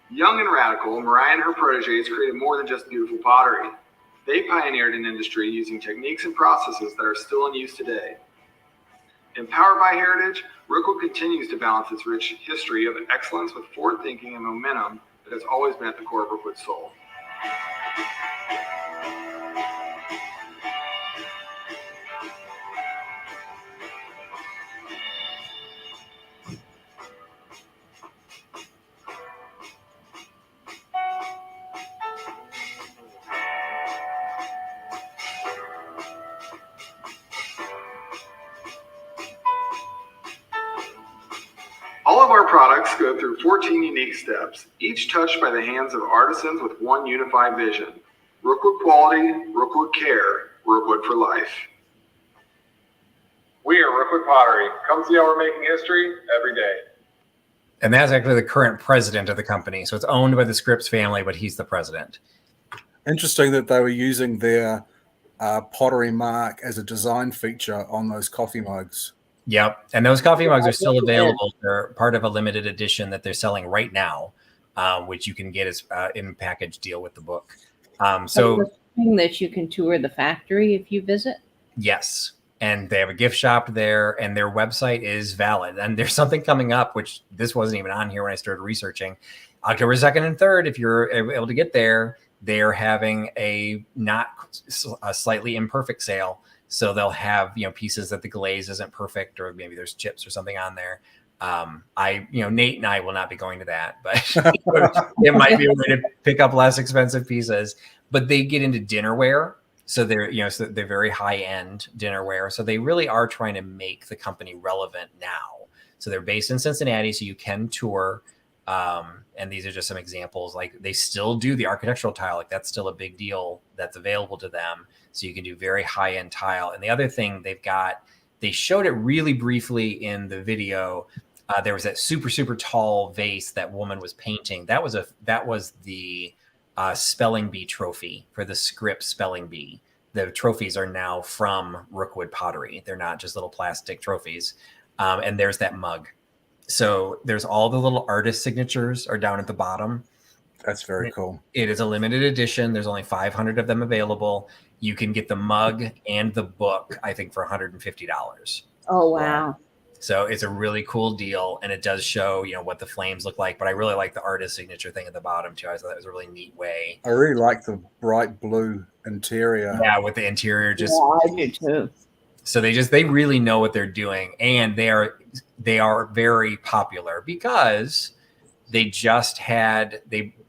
Young and radical, Mariah and her proteges created more than just beautiful pottery. They pioneered an industry using techniques and processes that are still in use today. Empowered by heritage, Rookwood continues to balance its rich history of excellence with forward thinking and momentum that has always been at the core of Rookwood's soul. All of our products go through 14 unique steps, each touched by the hands of artisans with one unified vision. Rookwood quality, Rookwood care, Rookwood for life. We are Rookwood Pottery. Come see how we're making history every day. And that's actually the current president of the company. So it's owned by the Scripps family, but he's the president. Interesting that they were using their pottery mark as a design feature on those coffee mugs. Yep. And those coffee mugs are still available. They're part of a limited edition that they're selling right now, which you can get as in package deal with the book. So that you can tour the factory if you visit. Yes. And they have a gift shop there, and their website is valid. And there's something coming up, which this wasn't even on here when I started researching. October 2nd and 3rd, if you're able to get there, they're having a slightly imperfect sale. So they'll have, pieces that the glaze isn't perfect, or maybe there's chips or something on there. Nate and I will not be going to that, but it might be a way to pick up less expensive pieces. But they get into dinnerware. So they're, they're very high end dinnerware. So they really are trying to make the company relevant now. So they're based in Cincinnati, so you can tour. And these are just some examples. Like, they still do the architectural tile. Like, that's still a big deal that's available to them. So you can do very high end tile. And the other thing they showed it really briefly in the video. There was that super, super tall vase that woman was painting. That was the spelling bee trophy for the Scripps spelling bee. The trophies are now from Rookwood Pottery. They're not just little plastic trophies. And there's that mug. So there's all the little artist signatures are down at the bottom. That's very cool. It is a limited edition. There's only 500 of them available. You can get the mug and the book, I think, for $150. Oh, wow. So it's a really cool deal. And it does show, what the flames look like. But I really like the artist signature thing at the bottom, too. I thought that was a really neat way. I really like the bright blue interior. Yeah, with the interior just. Yeah, I do, too. So they really know what they're doing. And they are very popular because they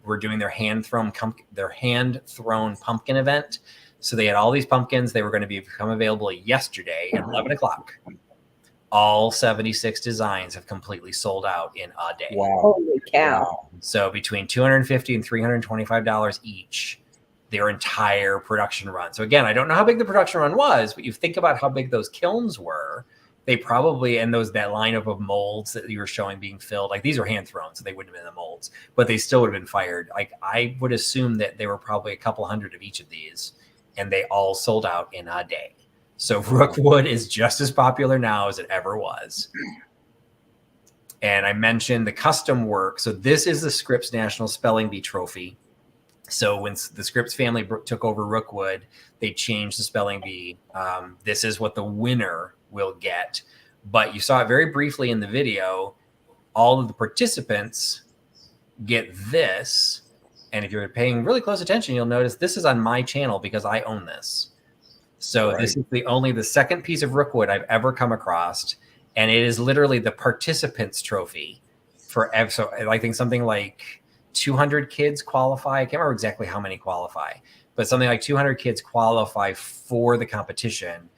were doing their hand-thrown pumpkin event. So they had all these pumpkins. They were going to become available yesterday at 11 o'clock. All 76 designs have completely sold out in a day. Wow. Holy cow. Wow. So between $250 and $325 each, their entire production run. So again, I don't know how big the production run was, but you think about how big those kilns were. They probably, and that lineup of molds that you were showing being filled, like, these were hand thrown, so they wouldn't have been in the molds, but they still would have been fired. Like, I would assume that there were probably a couple hundred of each of these, and they all sold out in a day. So Rookwood is just as popular now as it ever was. And I mentioned the custom work. So this is the Scripps National Spelling Bee Trophy. So when the Scripps family took over Rookwood, they changed the spelling bee. This is what the winner will get. But you saw it very briefly in the video. All of the participants get this. And if you're paying really close attention, you'll notice this is on my channel because I own this. So This is the second piece of Rookwood I've ever come across. And it is literally the participants trophy so I think something like 200 kids qualify. I can't remember exactly how many qualify, but something like 200 kids qualify for the competition.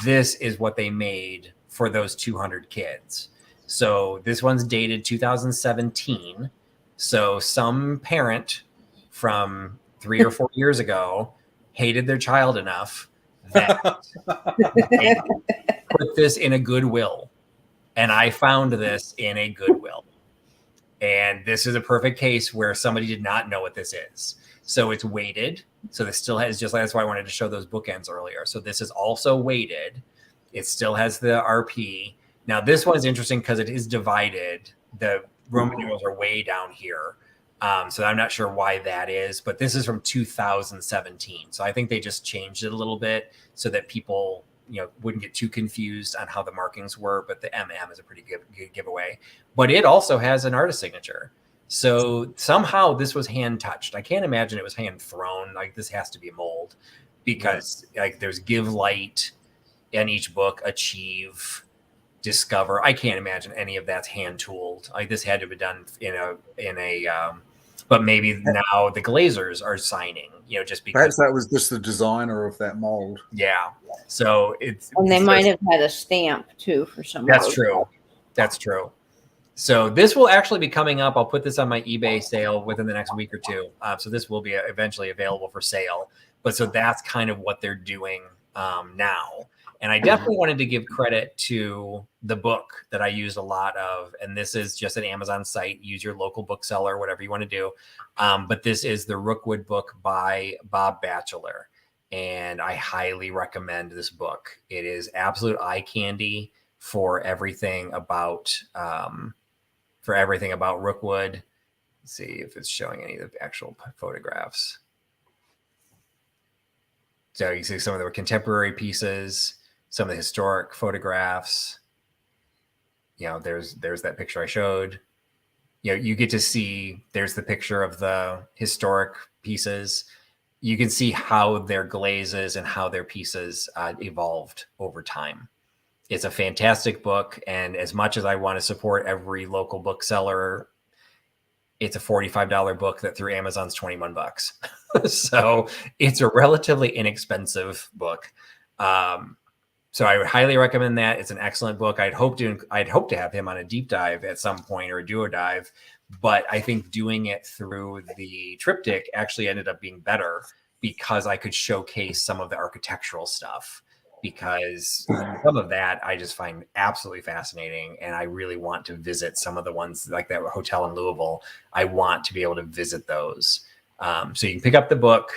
This is what they made for those 200 kids. So this one's dated 2017. So some parent from 3 or 4 years ago hated their child enough that they put this in a Goodwill. And I found this in a Goodwill. And this is a perfect case where somebody did not know what this is. So it's weighted. So this still has, just that's why I wanted to show those bookends earlier. So this is also weighted. It still has the RP. Now this one is interesting because it is divided. The Roman numerals are way down here. So I'm not sure why that is, but this is from 2017. So I think they just changed it a little bit so that people, wouldn't get too confused on how the markings were, but the MM is a pretty good giveaway. But it also has an artist signature. So somehow this was hand touched. I can't imagine it was hand thrown. Like this has to be a mold because like there's give light in each book, achieve, discover. I can't imagine any of that's hand tooled. Like this had to be done in a but maybe now the glazers are signing, just because Perhaps that was just the designer of that mold. Yeah. So and they might have had a stamp too for some. That's true. That's true. So this will actually be coming up. I'll put this on my eBay sale within the next week or two. So this will be eventually available for sale. But so that's kind of what they're doing now. And I definitely wanted to give credit to the book that I used a lot of. And this is just an Amazon site. Use your local bookseller, whatever you want to do. But this is the Rookwood book by Bob Batchelor. And I highly recommend this book. It is absolute eye candy for everything about Rookwood. Let's see if it's showing any of the actual photographs. So you see some of the contemporary pieces, some of the historic photographs. There's that picture I showed. You get to see, there's the picture of the historic pieces. You can see how their glazes and how their pieces evolved over time. It's a fantastic book. And as much as I want to support every local bookseller, it's a $45 book that through Amazon's $21. So it's a relatively inexpensive book. So I would highly recommend that. It's an excellent book. I'd hope to have him on a deep dive at some point or a duo dive, but I think doing it through the Triptych actually ended up being better because I could showcase some of the architectural stuff, because some of that I just find absolutely fascinating. And I really want to visit some of the ones like that hotel in Louisville. I want to be able to visit those. So you can pick up the book.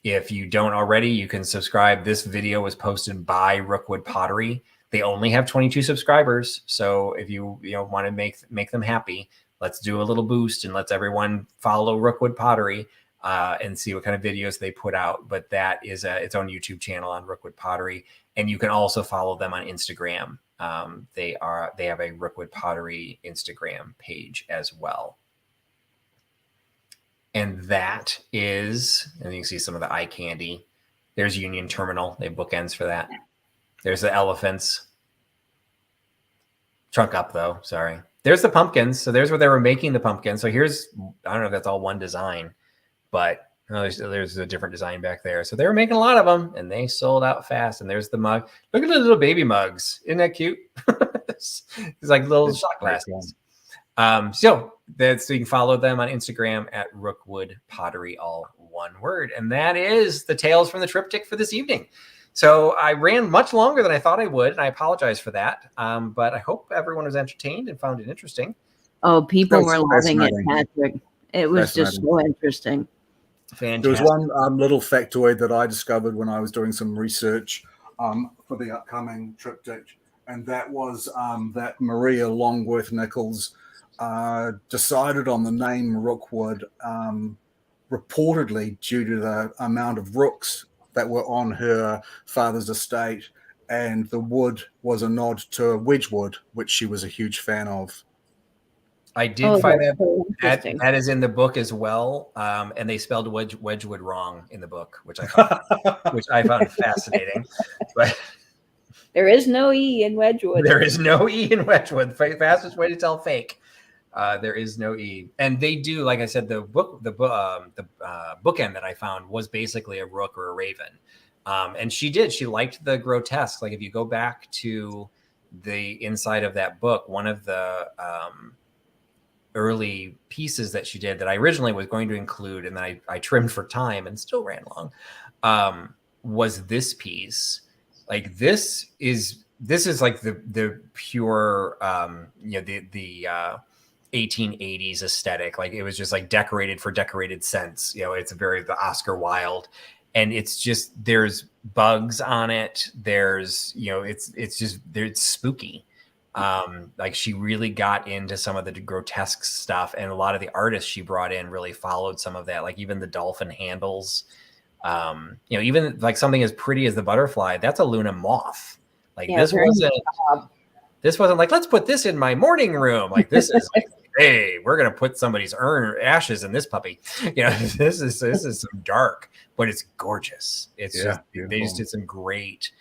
If you don't already, you can subscribe. This video was posted by Rookwood Pottery. They only have 22 subscribers. So if you want to make them happy, let's do a little boost and let's everyone follow Rookwood Pottery and see what kind of videos they put out. But that is its own YouTube channel on Rookwood Pottery. And you can also follow them on Instagram. They have a Rookwood Pottery Instagram page as well. And that is, and you can see some of the eye candy. There's Union Terminal. They have bookends for that. There's the elephants. Trunk up though, sorry. There's the pumpkins. So there's where they were making the pumpkins. So here's, I don't know if that's all one design, but there's a different design back there. So they were making a lot of them and they sold out fast. And there's the mug. Look at the little baby mugs. Isn't that cute? It's like little shot glasses. So you can follow them on Instagram at Rookwood Pottery, all one word. And that is the tales from the Triptych for this evening. So I ran much longer than I thought I would, and I apologize for that. But I hope everyone was entertained and found it interesting. Oh, people were loving it, Patrick. It was just so interesting. Fantastic. There was one little factoid that I discovered when I was doing some research for the upcoming Triptych, and that was that Maria Longworth Nichols decided on the name Rookwood reportedly due to the amount of rooks that were on her father's estate, and the wood was a nod to Wedgwood, which she was a huge fan of. I did find that is in the book as well, and they spelled Wedgwood wrong in the book, which I found fascinating. But there is no E in Wedgwood. There is no E in Wedgwood. Fastest way to tell fake. There is no E, and they do, like I said, the bookend that I found was basically a rook or a raven, and she liked the grotesque. Like if you go back to the inside of that book, one of the early pieces that she did that I originally was going to include, and then I trimmed for time and still ran long, was this piece. Like this is like the pure the 1880s aesthetic. Like it was just like decorated for decorated sense. It's very the Oscar Wilde, and it's just there's bugs on it. There's it's spooky. Like she really got into some of the grotesque stuff, and a lot of the artists she brought in really followed some of that. Like even the dolphin handles. Even like something as pretty as the butterfly, that's a Luna moth. Like this wasn't like, let's put this in my morning room. Like this is like, hey, we're gonna put somebody's ashes in this puppy. This is some dark, but it's gorgeous. It's just beautiful. They just did some great,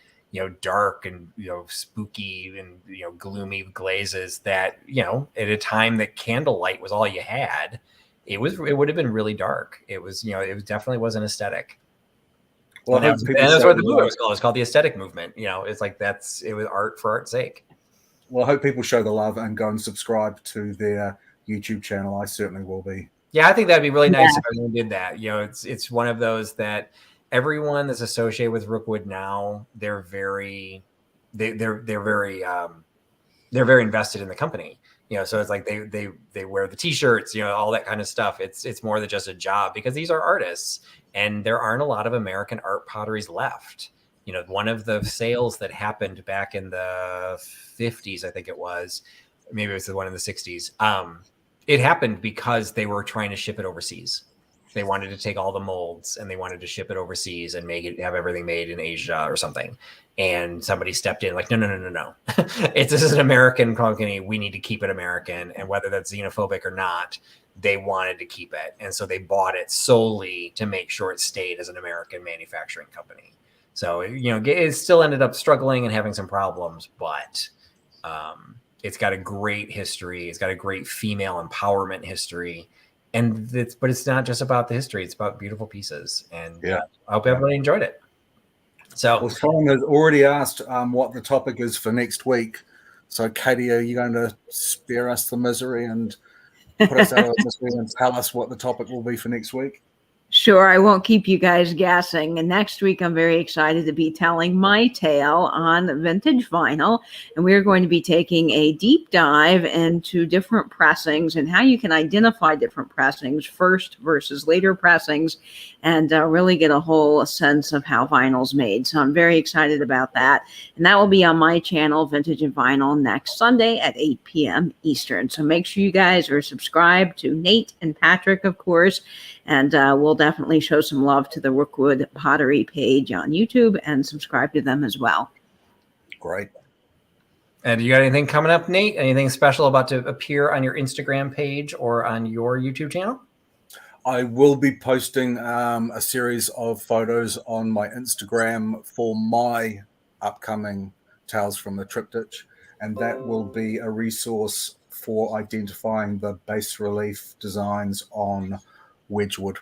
dark and spooky and gloomy glazes that at a time that candlelight was all you had. It would have been really dark. It was it definitely was an aesthetic. Well, that's what the movement was called. It's called the aesthetic movement. It's like it was art for art's sake. Well, I hope people show the love and go and subscribe to their YouTube channel. I certainly will be. Yeah, I think that'd be really nice if everyone did that. It's one of those that everyone that's associated with Rookwood now, they're very invested in the company. So it's like they wear the t-shirts, all that kind of stuff. It's more than just a job, because these are artists, and there aren't a lot of American art potteries left. One of the sales that happened back in the 50s, I think it was, maybe it was the one in the 60s. It happened because they were trying to ship it overseas. They wanted to take all the molds and they wanted to ship it overseas and have everything made in Asia or something. And somebody stepped in like, no. This is an American company. We need to keep it American. And whether that's xenophobic or not, they wanted to keep it. And so they bought it solely to make sure it stayed as an American manufacturing company. So, it still ended up struggling and having some problems, but it's got a great history. It's got a great female empowerment history. But it's not just about the history. It's about beautiful pieces. And I hope everybody enjoyed it. So, well, someone has already asked what the topic is for next week. So, Katie, are you going to spare us the misery and put us out of the misery and tell us what the topic will be for next week? Sure, I won't keep you guys guessing. And next week, I'm very excited to be telling my tale on vintage vinyl. And we're going to be taking a deep dive into different pressings and how you can identify different pressings, first versus later pressings, and really get a whole sense of how vinyl's made. So I'm very excited about that. And that will be on my channel, Vintage and Vinyl, next Sunday at 8 p.m. Eastern. So make sure you guys are subscribed to Nate and Patrick, of course. And we'll definitely show some love to the Rookwood Pottery page on YouTube and subscribe to them as well. Great. And you got anything coming up, Nate? Anything special about to appear on your Instagram page or on your YouTube channel? I will be posting a series of photos on my Instagram for my upcoming Tales from the Triptych, and that will be a resource for identifying the bas relief designs on Wedgwood.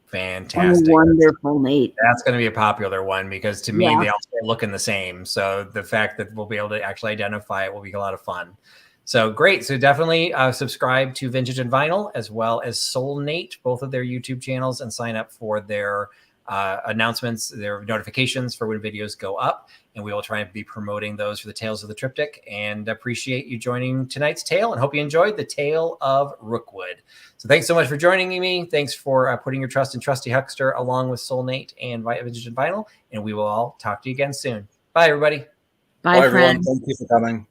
Fantastic. Oh, wonderful, Nate. That's going to be a popular one, because to me, they all start looking the same. So the fact that we'll be able to actually identify it will be a lot of fun. So great. So definitely subscribe to Vintage and Vinyl as well as Soul Nate, both of their YouTube channels, and sign up for their announcements, their notifications for when videos go up. And we will try and be promoting those for the Tales of the Triptych. And appreciate you joining tonight's tale, and hope you enjoyed the tale of Rookwood. So thanks so much for joining me. Thanks for putting your trust in Trusty Huckster along with Soul Nate and Vintage and Vinyl. And we will all talk to you again soon. Bye, everybody. Bye, everyone. friends. Thank you for coming.